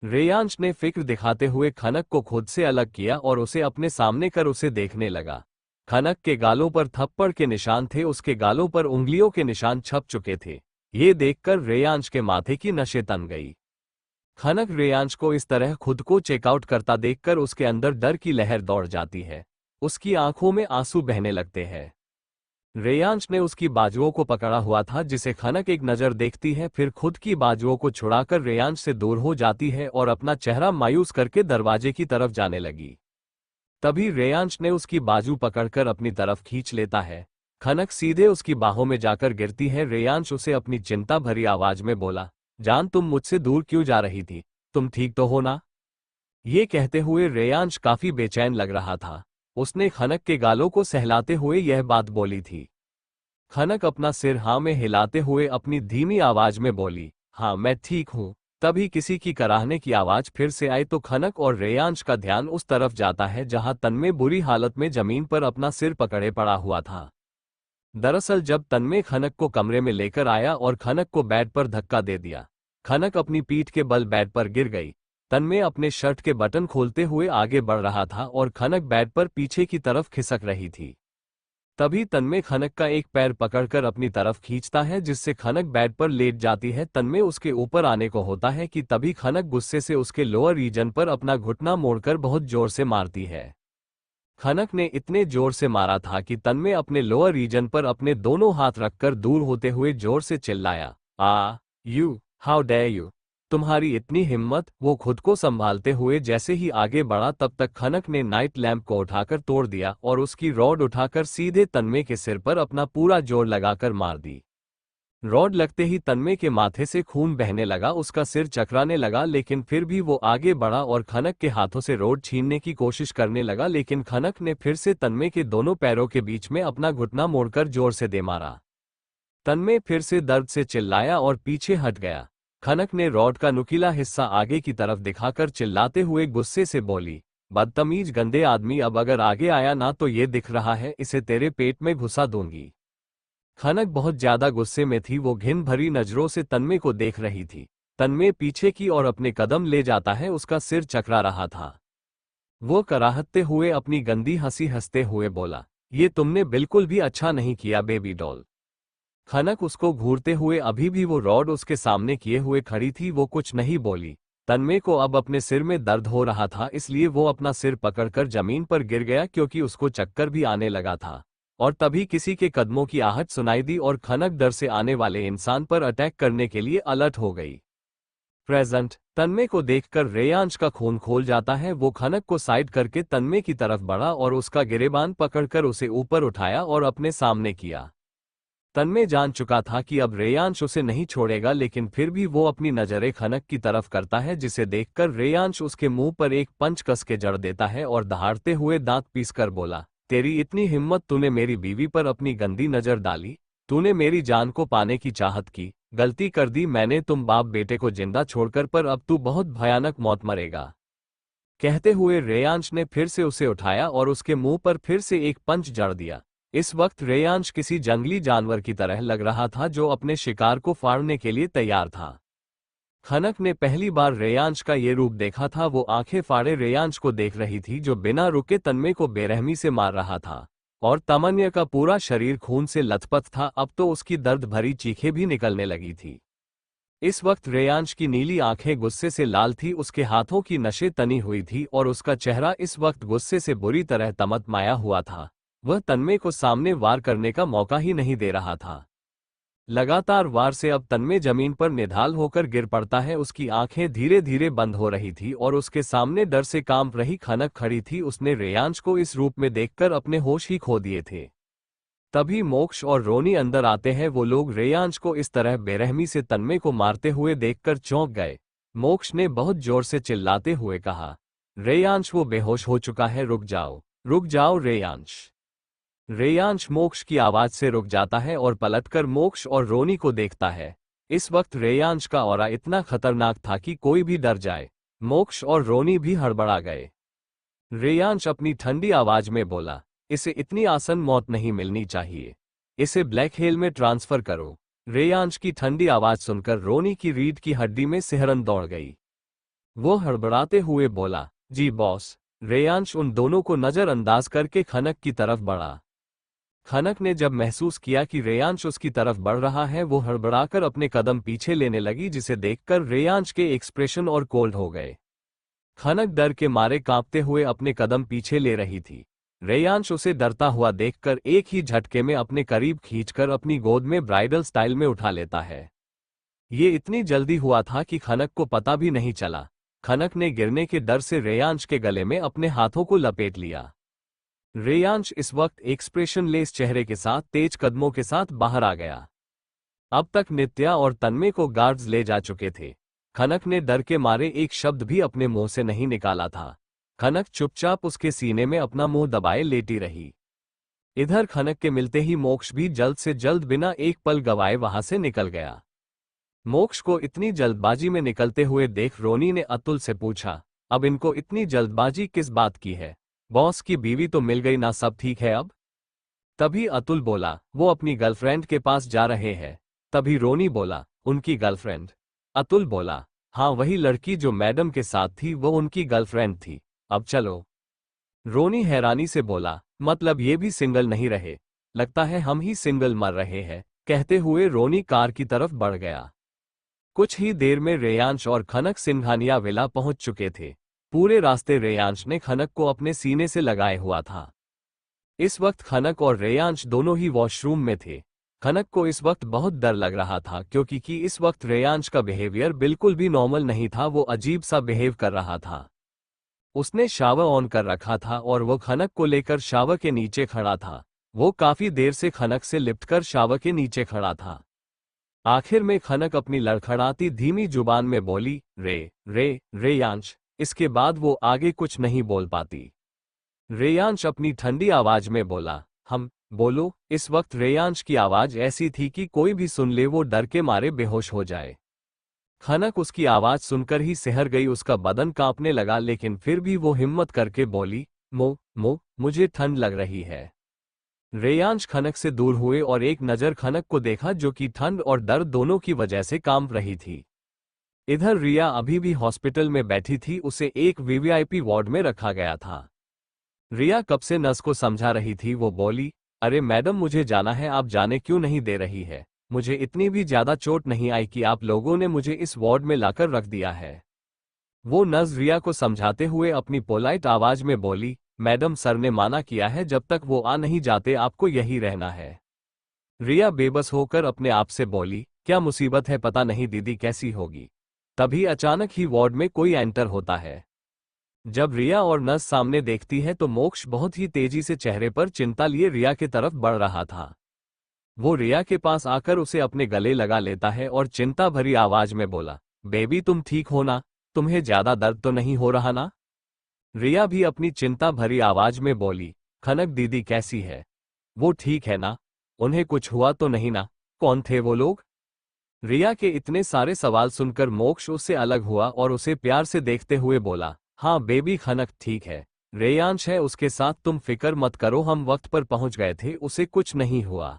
रेयांश ने फिक्र दिखाते हुए खनक को खुद से अलग किया और उसे अपने सामने कर उसे देखने लगा। खनक के गालों पर थप्पड़ के निशान थे। उसके गालों पर उंगलियों के निशान छप चुके थे। ये देखकर रेयांश के माथे की नसें तन गई। खनक रेयांश को इस तरह खुद को चेकआउट करता देखकर उसके अंदर डर की लहर दौड़ जाती है। उसकी आंखों में आंसू बहने लगते हैं। रेयांश ने उसकी बाजुओं को पकड़ा हुआ था जिसे खनक एक नजर देखती है, फिर खुद की बाजुओं को छुड़ाकर रेयांश से दूर हो जाती है और अपना चेहरा मायूस करके दरवाजे की तरफ जाने लगी। तभी रेयांश ने उसकी बाजू पकड़कर अपनी तरफ खींच लेता है। खनक सीधे उसकी बाहों में जाकर गिरती है। रेयांश उसे अपनी चिंता भरी आवाज में बोला, जान तुम मुझसे दूर क्यों जा रही थी? तुम ठीक तो हो ना? ये कहते हुए रेयांश काफी बेचैन लग रहा था। उसने खनक के गालों को सहलाते हुए यह बात बोली थी। खनक अपना सिर हाँ में हिलाते हुए अपनी धीमी आवाज में बोली, हाँ मैं ठीक हूँ। तभी किसी की कराहने की आवाज फिर से आई तो खनक और रेयांश का ध्यान उस तरफ जाता है जहां तन्मय बुरी हालत में जमीन पर अपना सिर पकड़े पड़ा हुआ था। दरअसल जब तन्मय खनक को कमरे में लेकर आया और खनक को बेड पर धक्का दे दिया, खनक अपनी पीठ के बल बेड पर गिर गई। तन्मय अपने शर्ट के बटन खोलते हुए आगे बढ़ रहा था और खनक बेड पर पीछे की तरफ खिसक रही थी। तभी तन्मय खनक का एक पैर पकड़कर अपनी तरफ खींचता है, जिससे खनक बेड पर लेट जाती है। तन्मय उसके ऊपर आने को होता है कि तभी खनक गुस्से से उसके लोअर रीजन पर अपना घुटना मोड़कर बहुत जोर से मारती है। खनक ने इतने जोर से मारा था कि तन्मय अपने लोअर रीजन पर अपने दोनों हाथ रखकर दूर होते हुए जोर से चिल्लाया, यू हाउ डेयर यू, तुम्हारी इतनी हिम्मत। वो खुद को संभालते हुए जैसे ही आगे बढ़ा, तब तक खनक ने नाइट लैंप को उठाकर तोड़ दिया और उसकी रॉड उठाकर सीधे तन्मय के सिर पर अपना पूरा जोर लगाकर मार दी। रॉड लगते ही तन्मय के माथे से खून बहने लगा, उसका सिर चकराने लगा, लेकिन फिर भी वो आगे बढ़ा और खनक के हाथों से रॉड छीनने की कोशिश करने लगा। लेकिन खनक ने फिर से तन्मय के दोनों पैरों के बीच में अपना घुटना मोड़कर जोर से दे मारा। तन्मय फिर से दर्द से चिल्लाया और पीछे हट गया। खनक ने रॉड का नुकीला हिस्सा आगे की तरफ दिखाकर चिल्लाते हुए गुस्से से बोली, बदतमीज गंदे आदमी, अब अगर आगे आया ना तो ये दिख रहा है इसे तेरे पेट में घुसा दूंगी। खनक बहुत ज्यादा गुस्से में थी, वो घिन भरी नजरों से तन्मय को देख रही थी। तन्मय पीछे की ओर अपने कदम ले जाता है, उसका सिर चकरा रहा था। वो कराहते हुए अपनी गंदी हंसी हंसते हुए बोला, ये तुमने बिल्कुल भी अच्छा नहीं किया बेबी डॉल। खनक उसको घूरते हुए अभी भी वो रॉड उसके सामने किए हुए खड़ी थी, वो कुछ नहीं बोली। तन्मय को अब अपने सिर में दर्द हो रहा था, इसलिए वो अपना सिर पकड़कर जमीन पर गिर गया क्योंकि उसको चक्कर भी आने लगा था। और तभी किसी के कदमों की आहट सुनाई दी और खनक डर से आने वाले इंसान पर अटैक करने के लिए अलर्ट हो गई। प्रेजेंट तन्मय को देखकर रेयांश का खून खोल जाता है। वो खनक को साइड करके तन्मय की तरफ बढ़ा और उसका गिरेबान पकड़कर उसे ऊपर उठाया और अपने सामने किया। तन्मय जान चुका था कि अब रेयांश उसे नहीं छोड़ेगा, लेकिन फिर भी वो अपनी नजरें खनक की तरफ करता है, जिसे देखकर रेयांश उसके मुंह पर एक पंच कस के जड़ देता है और दहाड़ते हुए दांत पीसकर बोला, तेरी इतनी हिम्मत, तूने मेरी बीवी पर अपनी गंदी नजर डाली, तूने मेरी जान को पाने की चाहत की, गलती कर दी मैंने, तुम बाप बेटे को जिंदा छोड़कर, पर अब तू बहुत भयानक मौत मरेगा। कहते हुए रेयांश ने फिर से उसे उठाया और उसके मुंह पर फिर से एक पंच जड़ दिया। इस वक्त रेयांश किसी जंगली जानवर की तरह लग रहा था जो अपने शिकार को फाड़ने के लिए तैयार था। खनक ने पहली बार रेयांश का ये रूप देखा था। वो आंखें फाड़े रेयांश को देख रही थी, जो बिना रुके तन्मय को बेरहमी से मार रहा था, और तमन्या का पूरा शरीर खून से लथपथ था। अब तो उसकी दर्द भरी चीखें भी निकलने लगी थी। इस वक्त रेयांश की नीली आंखें गुस्से से लाल थी, उसके हाथों की नसें तनी हुई थी और उसका चेहरा इस वक्त गुस्से से बुरी तरह तमतमाया हुआ था। वह तन्मय को सामने वार करने का मौका ही नहीं दे रहा था। लगातार वार से अब तन्मय जमीन पर निढाल होकर गिर पड़ता है। उसकी आंखें धीरे धीरे बंद हो रही थी और उसके सामने डर से कांप रही खनक खड़ी थी। उसने रेयांश को इस रूप में देखकर अपने होश ही खो दिए थे। तभी मोक्ष और रोनी अंदर आते हैं। वो लोग रेयांश को इस तरह बेरहमी से तन्मय को मारते हुए देखकर चौंक गए। मोक्ष ने बहुत जोर से चिल्लाते हुए कहा, रेयांश वो बेहोश हो चुका है, रुक जाओ रेयांश। रेयांश मोक्ष की आवाज से रुक जाता है और पलटकर मोक्ष और रोनी को देखता है। इस वक्त रेयांश का ऑरा इतना खतरनाक था कि कोई भी डर जाए। मोक्ष और रोनी भी हड़बड़ा गए। रेयांश अपनी ठंडी आवाज में बोला, इसे इतनी आसान मौत नहीं मिलनी चाहिए, इसे ब्लैक हेल में ट्रांसफर करो। रेयांश की ठंडी आवाज सुनकर रोनी की रीढ़ की हड्डी में सिहरन दौड़ गई। वो हड़बड़ाते हुए बोला, जी बॉस। रेयांश उन दोनों को नजरअंदाज करके खनक की तरफ बढ़ा। खनक ने जब महसूस किया कि रेयांश उसकी तरफ बढ़ रहा है, वो हड़बड़ाकर अपने कदम पीछे लेने लगी, जिसे देखकर रेयांश के एक्सप्रेशन और कोल्ड हो गए। खनक डर के मारे कांपते हुए अपने कदम पीछे ले रही थी। रेयांश उसे डरता हुआ देखकर एक ही झटके में अपने करीब खींचकर अपनी गोद में ब्राइडल स्टाइल में उठा लेता है। ये इतनी जल्दी हुआ था कि खनक को पता भी नहीं चला। खनक ने गिरने के डर से रेयांश के गले में अपने हाथों को लपेट लिया। रेयांश इस वक्त एक्सप्रेशनलेस चेहरे के साथ तेज कदमों के साथ बाहर आ गया। अब तक नित्या और तन्मय को गार्ड्स ले जा चुके थे। खनक ने डर के मारे एक शब्द भी अपने मुंह से नहीं निकाला था। खनक चुपचाप उसके सीने में अपना मुंह दबाए लेटी रही। इधर खनक के मिलते ही मोक्ष भी जल्द से जल्द बिना एक पल गवाए वहां से निकल गया। मोक्ष को इतनी जल्दबाजी में निकलते हुए देख रोनी ने अतुल से पूछा, अब इनको इतनी जल्दबाजी किस बात की है? बॉस की बीवी तो मिल गई ना, सब ठीक है अब? तभी अतुल बोला, वो अपनी गर्लफ्रेंड के पास जा रहे हैं। तभी रोनी बोला, उनकी गर्लफ्रेंड? अतुल बोला, हाँ वही लड़की जो मैडम के साथ थी, वो उनकी गर्लफ्रेंड थी। अब चलो। रोनी हैरानी से बोला, मतलब ये भी सिंगल नहीं रहे? लगता है हम ही सिंगल मर रहे हैं, कहते हुए रोनी कार की तरफ बढ़ गया। कुछ ही देर में रेयांश और खनक सिंघानिया विला पहुंच चुके थे। पूरे रास्ते रेयांश ने खनक को अपने सीने से लगाए हुआ था। इस वक्त खनक और रेयांश दोनों ही वॉशरूम में थे। खनक को इस वक्त बहुत डर लग रहा था क्योंकि इस वक्त रेयांश का बिहेवियर बिल्कुल भी नॉर्मल नहीं था, वो अजीब सा बिहेव कर रहा था। उसने शावर ऑन कर रखा था और वो खनक को लेकर शावर के नीचे खड़ा था। वो काफी देर से खनक से लिपटकर शावर के नीचे खड़ा था। आखिर में खनक अपनी लड़खड़ाती धीमी जुबान में बोली, रेयांश। इसके बाद वो आगे कुछ नहीं बोल पाती। रेयांश अपनी ठंडी आवाज में बोला, हम बोलो। इस वक्त रेयांश की आवाज ऐसी थी कि कोई भी सुन ले वो डर के मारे बेहोश हो जाए। खनक उसकी आवाज सुनकर ही सहर गई, उसका बदन कांपने लगा, लेकिन फिर भी वो हिम्मत करके बोली, मुझे ठंड लग रही है। रेयांश खनक से दूर हुए और एक नजर खनक को देखा जो कि ठंड और दर्द दोनों की वजह से कांप रही थी। इधर रिया अभी भी हॉस्पिटल में बैठी थी, उसे एक वीवीआईपी वार्ड में रखा गया था। रिया कब से नर्स को समझा रही थी। वो बोली, अरे मैडम मुझे जाना है, आप जाने क्यों नहीं दे रही है? मुझे इतनी भी ज्यादा चोट नहीं आई कि आप लोगों ने मुझे इस वार्ड में लाकर रख दिया है। वो नर्स रिया को समझाते हुए अपनी पोलाइट आवाज में बोली, मैडम सर ने माना किया है, जब तक वो आ नहीं जाते आपको यही रहना है। रिया बेबस होकर अपने आप से बोली, क्या मुसीबत है, पता नहीं दीदी कैसी होगी। तभी अचानक ही वार्ड में कोई एंटर होता है। जब रिया और नर्स सामने देखती है तो मोक्ष बहुत ही तेजी से चेहरे पर चिंता लिए रिया की तरफ बढ़ रहा था। वो रिया के पास आकर उसे अपने गले लगा लेता है और चिंता भरी आवाज में बोला, बेबी तुम ठीक हो ना? तुम्हें ज्यादा दर्द तो नहीं हो रहा ना? रिया भी अपनी चिंता भरी आवाज में बोली, खनक दीदी कैसी है? वो ठीक है ना? उन्हें कुछ हुआ तो नहीं ना? कौन थे वो लोग? रिया के इतने सारे सवाल सुनकर मोक्ष उससे अलग हुआ और उसे प्यार से देखते हुए बोला, हाँ बेबी खनक ठीक है, रेयांश है उसके साथ, तुम फिक्र मत करो, हम वक्त पर पहुंच गए थे, उसे कुछ नहीं हुआ।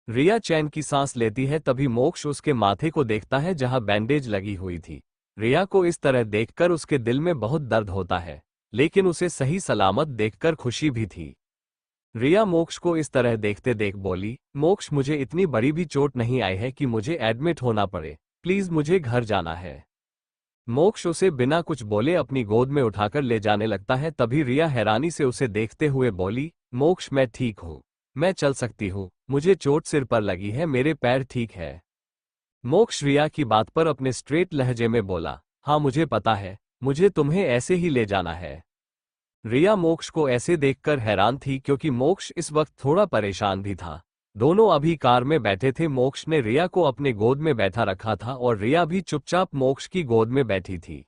रिया चैन की सांस लेती है, तभी मोक्ष उसके माथे को देखता है जहां बैंडेज लगी हुई थी। रिया को इस तरह देखकर उसके दिल में बहुत दर्द होता है, लेकिन उसे सही सलामत देखकर खुशी भी थी। रिया मोक्ष को इस तरह देखते देख बोली, मोक्ष मुझे इतनी बड़ी भी चोट नहीं आई है कि मुझे एडमिट होना पड़े, प्लीज मुझे घर जाना है। मोक्ष उसे बिना कुछ बोले अपनी गोद में उठाकर ले जाने लगता है। तभी रिया हैरानी से उसे देखते हुए बोली, मोक्ष मैं ठीक हूँ, मैं चल सकती हूँ, मुझे चोट सिर पर लगी है, मेरे पैर ठीक है। मोक्ष रिया की बात पर अपने स्ट्रेट लहजे में बोला, हाँ मुझे पता है, मुझे तुम्हें ऐसे ही ले जाना है। रिया मोक्ष को ऐसे देखकर हैरान थी क्योंकि मोक्ष इस वक्त थोड़ा परेशान भी था। दोनों अभी कार में बैठे थे। मोक्ष ने रिया को अपने गोद में बैठा रखा था और रिया भी चुपचाप मोक्ष की गोद में बैठी थी।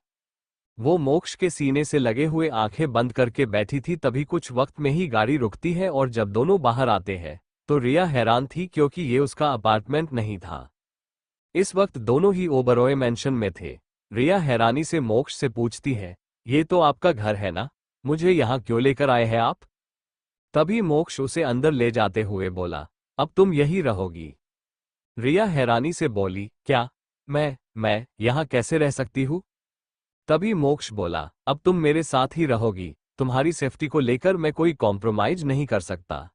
वो मोक्ष के सीने से लगे हुए आंखें बंद करके बैठी थी। तभी कुछ वक्त में ही गाड़ी रुकती है और जब दोनों बाहर आते हैं तो रिया हैरान थी क्योंकि ये उसका अपार्टमेंट नहीं था। इस वक्त दोनों ही ओबरॉय मैंशन में थे। रिया हैरानी से मोक्ष से पूछती है, ये तो आपका घर है ना? मुझे यहाँ क्यों लेकर आए हैं आप? तभी मोक्ष उसे अंदर ले जाते हुए बोला, अब तुम यही रहोगी। रिया हैरानी से बोली, क्या? मैं यहाँ कैसे रह सकती हूँ? तभी मोक्ष बोला, अब तुम मेरे साथ ही रहोगी, तुम्हारी सेफ्टी को लेकर मैं कोई कॉम्प्रोमाइज नहीं कर सकता।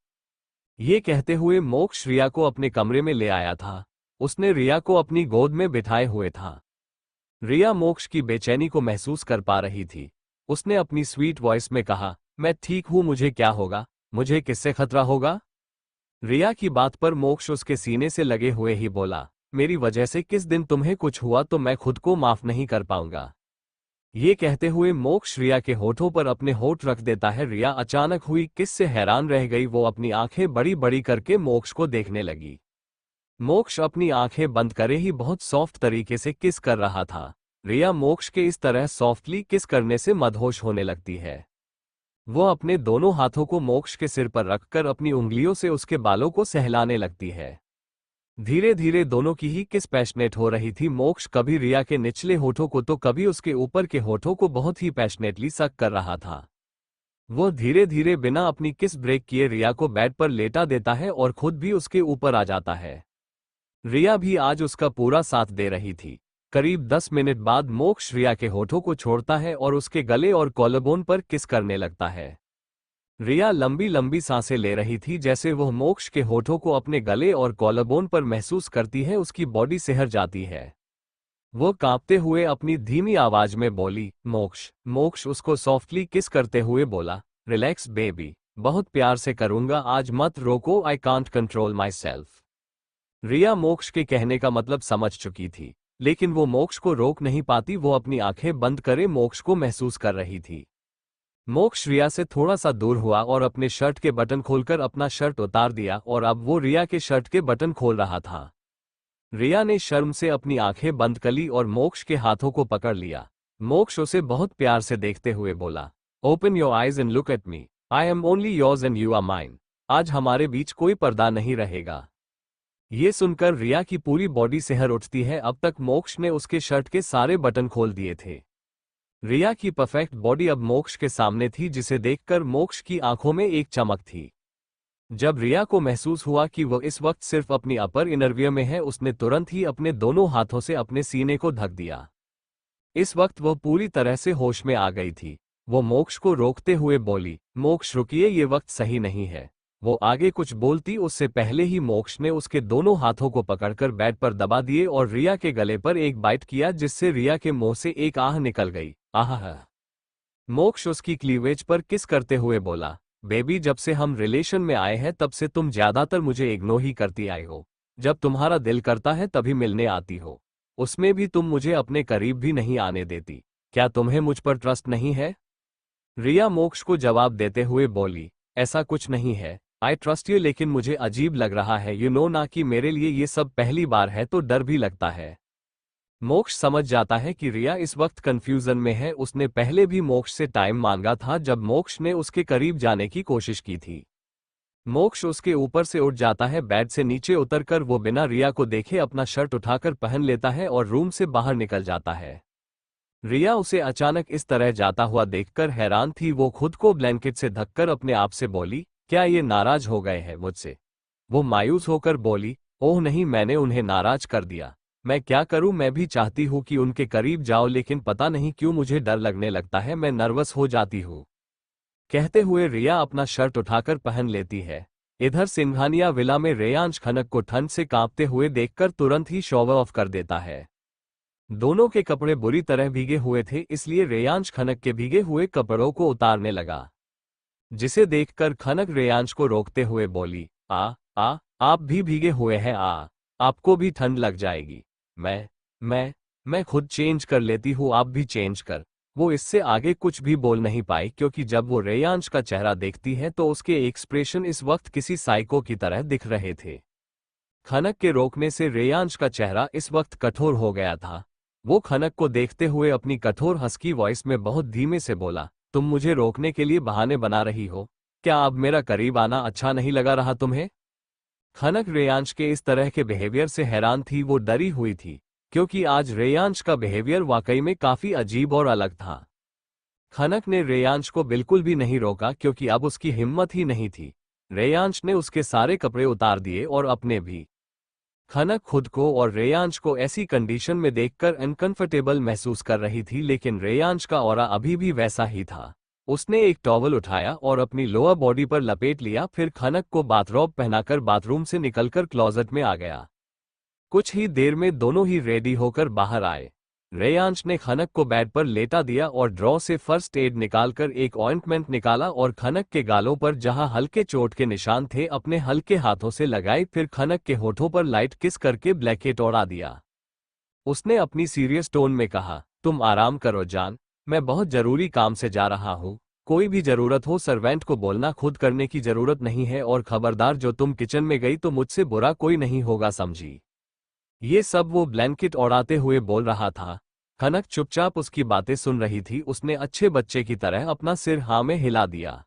ये कहते हुए मोक्ष रिया को अपने कमरे में ले आया था। उसने रिया को अपनी गोद में बिठाए हुए था। रिया मोक्ष की बेचैनी को महसूस कर पा रही थी। उसने अपनी स्वीट वॉइस में कहा, मैं ठीक हूं, मुझे क्या होगा, मुझे किससे खतरा होगा? रिया की बात पर मोक्ष उसके सीने से लगे हुए ही बोला, मेरी वजह से किस दिन तुम्हें कुछ हुआ तो मैं खुद को माफ नहीं कर पाऊंगा। ये कहते हुए मोक्ष रिया के होठों पर अपने होठ रख देता है। रिया अचानक हुई किस से हैरान रह गई। वो अपनी आंखें बड़ी बड़ी करके मोक्ष को देखने लगी। मोक्ष अपनी आंखें बंद करे ही बहुत सॉफ्ट तरीके से किस कर रहा था। रिया मोक्ष के इस तरह सॉफ्टली किस करने से मदहोश होने लगती है। वो अपने दोनों हाथों को मोक्ष के सिर पर रखकर अपनी उंगलियों से उसके बालों को सहलाने लगती है। धीरे धीरे दोनों की ही किस पैशनेट हो रही थी। मोक्ष कभी रिया के निचले होठों को तो कभी उसके ऊपर के होठों को बहुत ही पैशनेटली सक कर रहा था। वो धीरे धीरे बिना अपनी किस ब्रेक किए रिया को बेड पर लेटा देता है और खुद भी उसके ऊपर आ जाता है। रिया भी आज उसका पूरा साथ दे रही थी। करीब 10 मिनट बाद मोक्ष रिया के होठों को छोड़ता है और उसके गले और कॉलरबोन पर किस करने लगता है। रिया लंबी लंबी सांसें ले रही थी, जैसे वह मोक्ष के होठों को अपने गले और कॉलरबोन पर महसूस करती है। उसकी बॉडी सिहर जाती है। वो कांपते हुए अपनी धीमी आवाज में बोली, मोक्ष। मोक्ष उसको सॉफ्टली किस करते हुए बोला, रिलैक्स बेबी, बहुत प्यार से करूंगा, आज मत रोको, I can't control myself. Riya Moksh के कहने का मतलब समझ चुकी थी, लेकिन वो मोक्ष को रोक नहीं पाती। वो अपनी आंखें बंद करे मोक्ष को महसूस कर रही थी। मोक्ष रिया से थोड़ा सा दूर हुआ और अपने शर्ट के बटन खोलकर अपना शर्ट उतार दिया और अब वो रिया के शर्ट के बटन खोल रहा था। रिया ने शर्म से अपनी आंखें बंद कर ली और मोक्ष के हाथों को पकड़ लिया। मोक्ष उसे बहुत प्यार से देखते हुए बोला, open your eyes and look at me, I am only yours and you are mine. आज हमारे बीच कोई पर्दा नहीं रहेगा। ये सुनकर रिया की पूरी बॉडी सिहर उठती है। अब तक मोक्ष ने उसके शर्ट के सारे बटन खोल दिए थे। रिया की परफेक्ट बॉडी अब मोक्ष के सामने थी, जिसे देखकर मोक्ष की आंखों में एक चमक थी। जब रिया को महसूस हुआ कि वह इस वक्त सिर्फ अपनी अपर इनरवियर में है, उसने तुरंत ही अपने दोनों हाथों से अपने सीने को ढक दिया। इस वक्त वह पूरी तरह से होश में आ गई थी। वो मोक्ष को रोकते हुए बोली, मोक्ष रुकिए, ये वक्त सही नहीं है। वो आगे कुछ बोलती उससे पहले ही मोक्ष ने उसके दोनों हाथों को पकड़कर बेड पर दबा दिए और रिया के गले पर एक बाइट किया, जिससे रिया के मुंह से एक आह निकल गई। आह। मोक्ष उसकी क्लीवेज पर किस करते हुए बोला, बेबी, जब से हम रिलेशन में आए हैं तब से तुम ज्यादातर मुझे इग्नोर ही करती आई हो। जब तुम्हारा दिल करता है तभी मिलने आती हो, उसमें भी तुम मुझे अपने करीब भी नहीं आने देती। क्या तुम्हें मुझ पर ट्रस्ट नहीं है? रिया मोक्ष को जवाब देते हुए बोली, ऐसा कुछ नहीं है, आई ट्रस्ट यू, लेकिन मुझे अजीब लग रहा है, यू नो ना कि मेरे लिए ये सब पहली बार है तो डर भी लगता है। मोक्ष समझ जाता है कि रिया इस वक्त कंफ्यूजन में है। उसने पहले भी मोक्ष से टाइम मांगा था जब मोक्ष ने उसके करीब जाने की कोशिश की थी। मोक्ष उसके ऊपर से उठ जाता है। बेड से नीचे उतरकर वो बिना रिया को देखे अपना शर्ट उठाकर पहन लेता है और रूम से बाहर निकल जाता है। रिया उसे अचानक इस तरह जाता हुआ देखकर हैरान थी। वो खुद को ब्लैंकेट से ढककर अपने आप से बोली, क्या ये नाराज हो गए हैं मुझसे? वो मायूस होकर बोली, ओह नहीं, मैंने उन्हें नाराज कर दिया। मैं क्या करूं? मैं भी चाहती हूं कि उनके करीब जाओ, लेकिन पता नहीं क्यों मुझे डर लगने लगता है, मैं नर्वस हो जाती हूं। कहते हुए रिया अपना शर्ट उठाकर पहन लेती है। इधर सिंघानिया विला में रेयांश खनक को ठंड से कांपते हुए देखकर तुरंत ही शॉवर ऑफ कर देता है। दोनों के कपड़े बुरी तरह भीगे हुए थे, इसलिए रेयांश खनक के भीगे हुए कपड़ों को उतारने लगा, जिसे देखकर खनक रेयांश को रोकते हुए बोली, आप भी भीगे हुए हैं, आपको भी ठंड लग जाएगी। मैं खुद चेंज कर लेती हूँ, आप भी चेंज कर। वो इससे आगे कुछ भी बोल नहीं पाई, क्योंकि जब वो रेयांश का चेहरा देखती है तो उसके एक्सप्रेशन इस वक्त किसी साइको की तरह दिख रहे थे। खनक के रोकने से रेयांश का चेहरा इस वक्त कठोर हो गया था। वो खनक को देखते हुए अपनी कठोर हस्की वॉइस में बहुत धीमे से बोला, तुम मुझे रोकने के लिए बहाने बना रही हो? क्या अब मेरा करीब आना अच्छा नहीं लगा रहा तुम्हें? खनक रेयांश के इस तरह के बिहेवियर से हैरान थी। वो डरी हुई थी, क्योंकि आज रेयांश का बिहेवियर वाकई में काफी अजीब और अलग था। खनक ने रेयांश को बिल्कुल भी नहीं रोका, क्योंकि अब उसकी हिम्मत ही नहीं थी। रेयांश ने उसके सारे कपड़े उतार दिए और अपने भी। खनक खुद को और रेयांश को ऐसी कंडीशन में देखकर अनकंफर्टेबल महसूस कर रही थी, लेकिन रेयांश का ऑरा अभी भी वैसा ही था। उसने एक टॉवल उठाया और अपनी लोअर बॉडी पर लपेट लिया, फिर खनक को बाथरोब पहनाकर बाथरूम से निकलकर क्लोजेट में आ गया। कुछ ही देर में दोनों ही रेडी होकर बाहर आए। रेयांश ने खनक को बेड पर लेटा दिया और ड्रॉ से फर्स्ट एड निकालकर एक ऑइंटमेंट निकाला और खनक के गालों पर जहां हल्के चोट के निशान थे अपने हल्के हाथों से लगाई। फिर खनक के होठों पर लाइट किस करके ब्लैंकेट ओढ़ा दिया। उसने अपनी सीरियस टोन में कहा, तुम आराम करो जान, मैं बहुत जरूरी काम से जा रहा हूँ। कोई भी जरूरत हो सर्वेंट को बोलना, खुद करने की जरूरत नहीं है, और खबरदार जो तुम किचन में गई तो मुझसे बुरा कोई नहीं होगा, समझी? ये सब वो ब्लैंकेट ओढ़ाते हुए बोल रहा था। खनक चुपचाप उसकी बातें सुन रही थी। उसने अच्छे बच्चे की तरह अपना सिर हाँ में हिला दिया।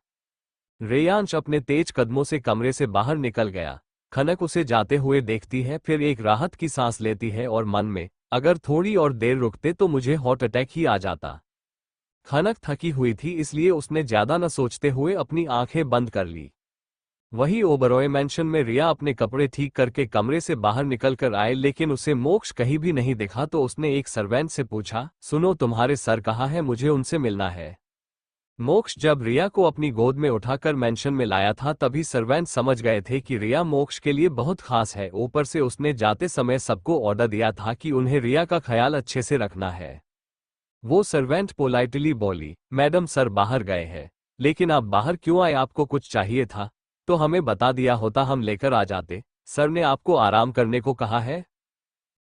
रेयांश अपने तेज कदमों से कमरे से बाहर निकल गया। खनक उसे जाते हुए देखती है, फिर एक राहत की सांस लेती है और मन में, अगर थोड़ी और देर रुकते तो मुझे हार्ट अटैक ही आ जाता। खनक थकी हुई थी, इसलिए उसने ज्यादा न सोचते हुए अपनी आंखें बंद कर ली। वही ओबरॉय मैंशन में रिया अपने कपड़े ठीक करके कमरे से बाहर निकल कर आए, लेकिन उसे मोक्ष कहीं भी नहीं दिखा। तो उसने एक सर्वेंट से पूछा, सुनो, तुम्हारे सर कहाँ है? मुझे उनसे मिलना है। मोक्ष जब रिया को अपनी गोद में उठाकर मेंशन में लाया था तभी सर्वेंट समझ गए थे कि रिया मोक्ष के लिए बहुत खास है। ऊपर से उसने जाते समय सबको ऑर्डर दिया था कि उन्हें रिया का ख्याल अच्छे से रखना है। वो सर्वेंट पोलाइटली बोली, मैडम सर बाहर गए हैं। लेकिन आप बाहर क्यों आए? आपको कुछ चाहिए था तो हमें बता दिया होता, हम लेकर आ जाते। सर ने आपको आराम करने को कहा है।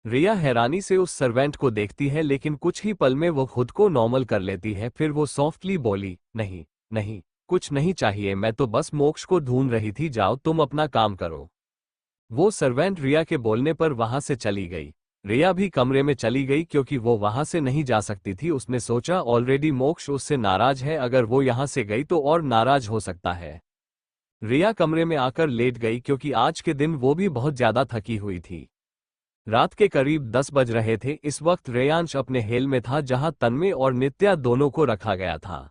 रिया हैरानी से उस सर्वेंट को देखती है लेकिन कुछ ही पल में वो खुद को नॉर्मल कर लेती है। फिर वो सॉफ्टली बोली, नहीं नहीं, कुछ नहीं चाहिए, मैं तो बस मोक्ष को ढूंढ रही थी, जाओ तुम अपना काम करो। वो सर्वेंट रिया के बोलने पर वहां से चली गई। रिया भी कमरे में चली गई क्योंकि वो वहां से नहीं जा सकती थी। उसने सोचा ऑलरेडी मोक्ष उससे नाराज है, अगर वो यहां से गई तो और नाराज हो सकता है। रिया कमरे में आकर लेट गई क्योंकि आज के दिन वो भी बहुत ज्यादा थकी हुई थी। रात के करीब 10 बज रहे थे। इस वक्त रेयांश अपने हेल में था जहां तन्मय और नित्या दोनों को रखा गया था।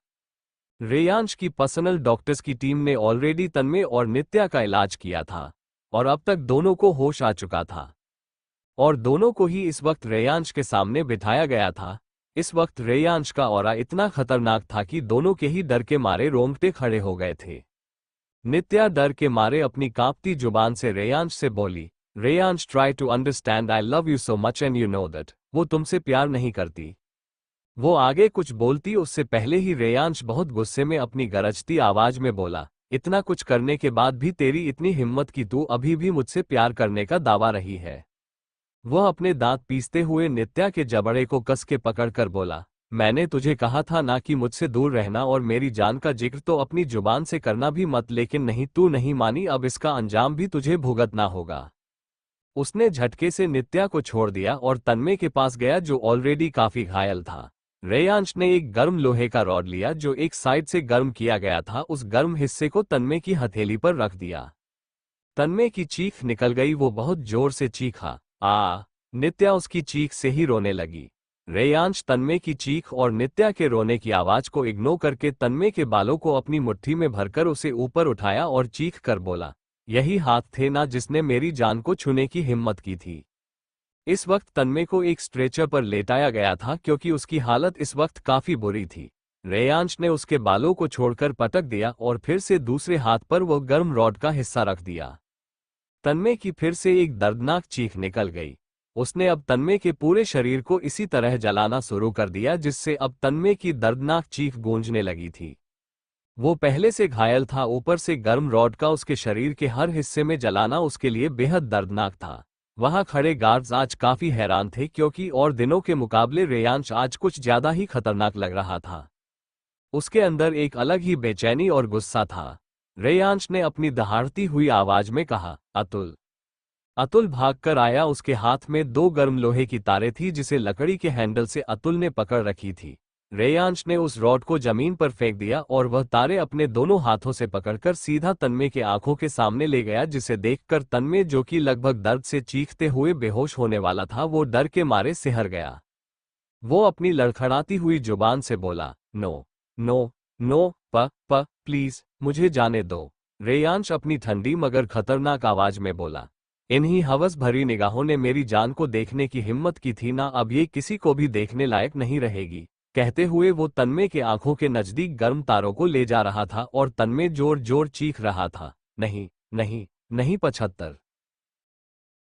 रेयांश की पर्सनल डॉक्टर्स की टीम ने ऑलरेडी तन्मय और नित्या का इलाज किया था और अब तक दोनों को होश आ चुका था और दोनों को ही इस वक्त रेयांश के सामने बिठाया गया था। इस वक्त रेयांश का ऑरा इतना खतरनाक था कि दोनों के ही डर के मारे रोंगटे खड़े हो गए थे। नित्या डर के मारे अपनी कांपती जुबान से रेयांश से बोली, Reyansh try to understand, I love you so much and you know that. वो तुमसे प्यार नहीं करती। वो आगे कुछ बोलती उससे पहले ही रेयांश बहुत गुस्से में अपनी गरजती आवाज में बोला, इतना कुछ करने के बाद भी तेरी इतनी हिम्मत कि तू अभी भी मुझसे प्यार करने का दावा रही है। वह अपने दांत पीसते हुए नित्या के जबड़े को कस के पकड़कर बोला, मैंने तुझे कहा था ना कि मुझसे दूर रहना और मेरी जान का जिक्र तो अपनी जुबान से करना भी मत, लेकिन नहीं, तू नहीं मानी, अब इसका अंजाम भी तुझे भुगतना होगा। उसने झटके से नित्या को छोड़ दिया और तन्मय के पास गया जो ऑलरेडी काफी घायल था। रेयांश ने एक गर्म लोहे का रॉड लिया जो एक साइड से गर्म किया गया था, उस गर्म हिस्से को तन्मय की हथेली पर रख दिया। तन्मय की चीख निकल गई, वो बहुत जोर से चीखा, नित्या उसकी चीख से ही रोने लगी। रेयांश तन्मय की चीख और नित्या के रोने की आवाज को इग्नोर करके तन्मय के बालों को अपनी मुट्ठी में भरकर उसे ऊपर उठाया और चीख कर बोला, यही हाथ थे ना जिसने मेरी जान को छूने की हिम्मत की थी। इस वक्त तन्मय को एक स्ट्रेचर पर लेटाया गया था क्योंकि उसकी हालत इस वक्त काफी बुरी थी। रेयांश ने उसके बालों को छोड़कर पटक दिया और फिर से दूसरे हाथ पर वो गर्म रॉड का हिस्सा रख दिया। तन्मय की फिर से एक दर्दनाक चीख निकल गई। उसने अब तन्मय के पूरे शरीर को इसी तरह जलाना शुरू कर दिया जिससे अब तन्मय की दर्दनाक चीख गूंजने लगी थी। वो पहले से घायल था, ऊपर से गर्म रॉड का उसके शरीर के हर हिस्से में जलाना उसके लिए बेहद दर्दनाक था। वहां खड़े गार्ड्स आज काफी हैरान थे क्योंकि और दिनों के मुकाबले रेयांश आज कुछ ज्यादा ही खतरनाक लग रहा था। उसके अंदर एक अलग ही बेचैनी और गुस्सा था। रेयांश ने अपनी दहाड़ती हुई आवाज में कहा, अतुल। अतुल भागकर आया। उसके हाथ में 2 गर्म लोहे की तारें थी जिसे लकड़ी के हैंडल से अतुल ने पकड़ रखी थी। रेयांश ने उस रॉड को जमीन पर फेंक दिया और वह तारे अपने दोनों हाथों से पकड़कर सीधा तन्मय के आंखों के सामने ले गया, जिसे देखकर तन्मय, जो कि लगभग दर्द से चीखते हुए बेहोश होने वाला था, वो डर के मारे सिहर गया। वो अपनी लड़खड़ाती हुई जुबान से बोला, नो नो नो, प्लीज मुझे जाने दो। रेयांश अपनी ठंडी मगर खतरनाक आवाज में बोला। इन्हीं हवस भरी निगाहों ने मेरी जान को देखने की हिम्मत की थी ना, अब ये किसी को भी देखने लायक नहीं रहेगी। कहते हुए वो तन्मय के आंखों के नजदीक गर्म तारों को ले जा रहा था और तन्मय जोर जोर चीख रहा था, नहीं नहीं नहीं, 75।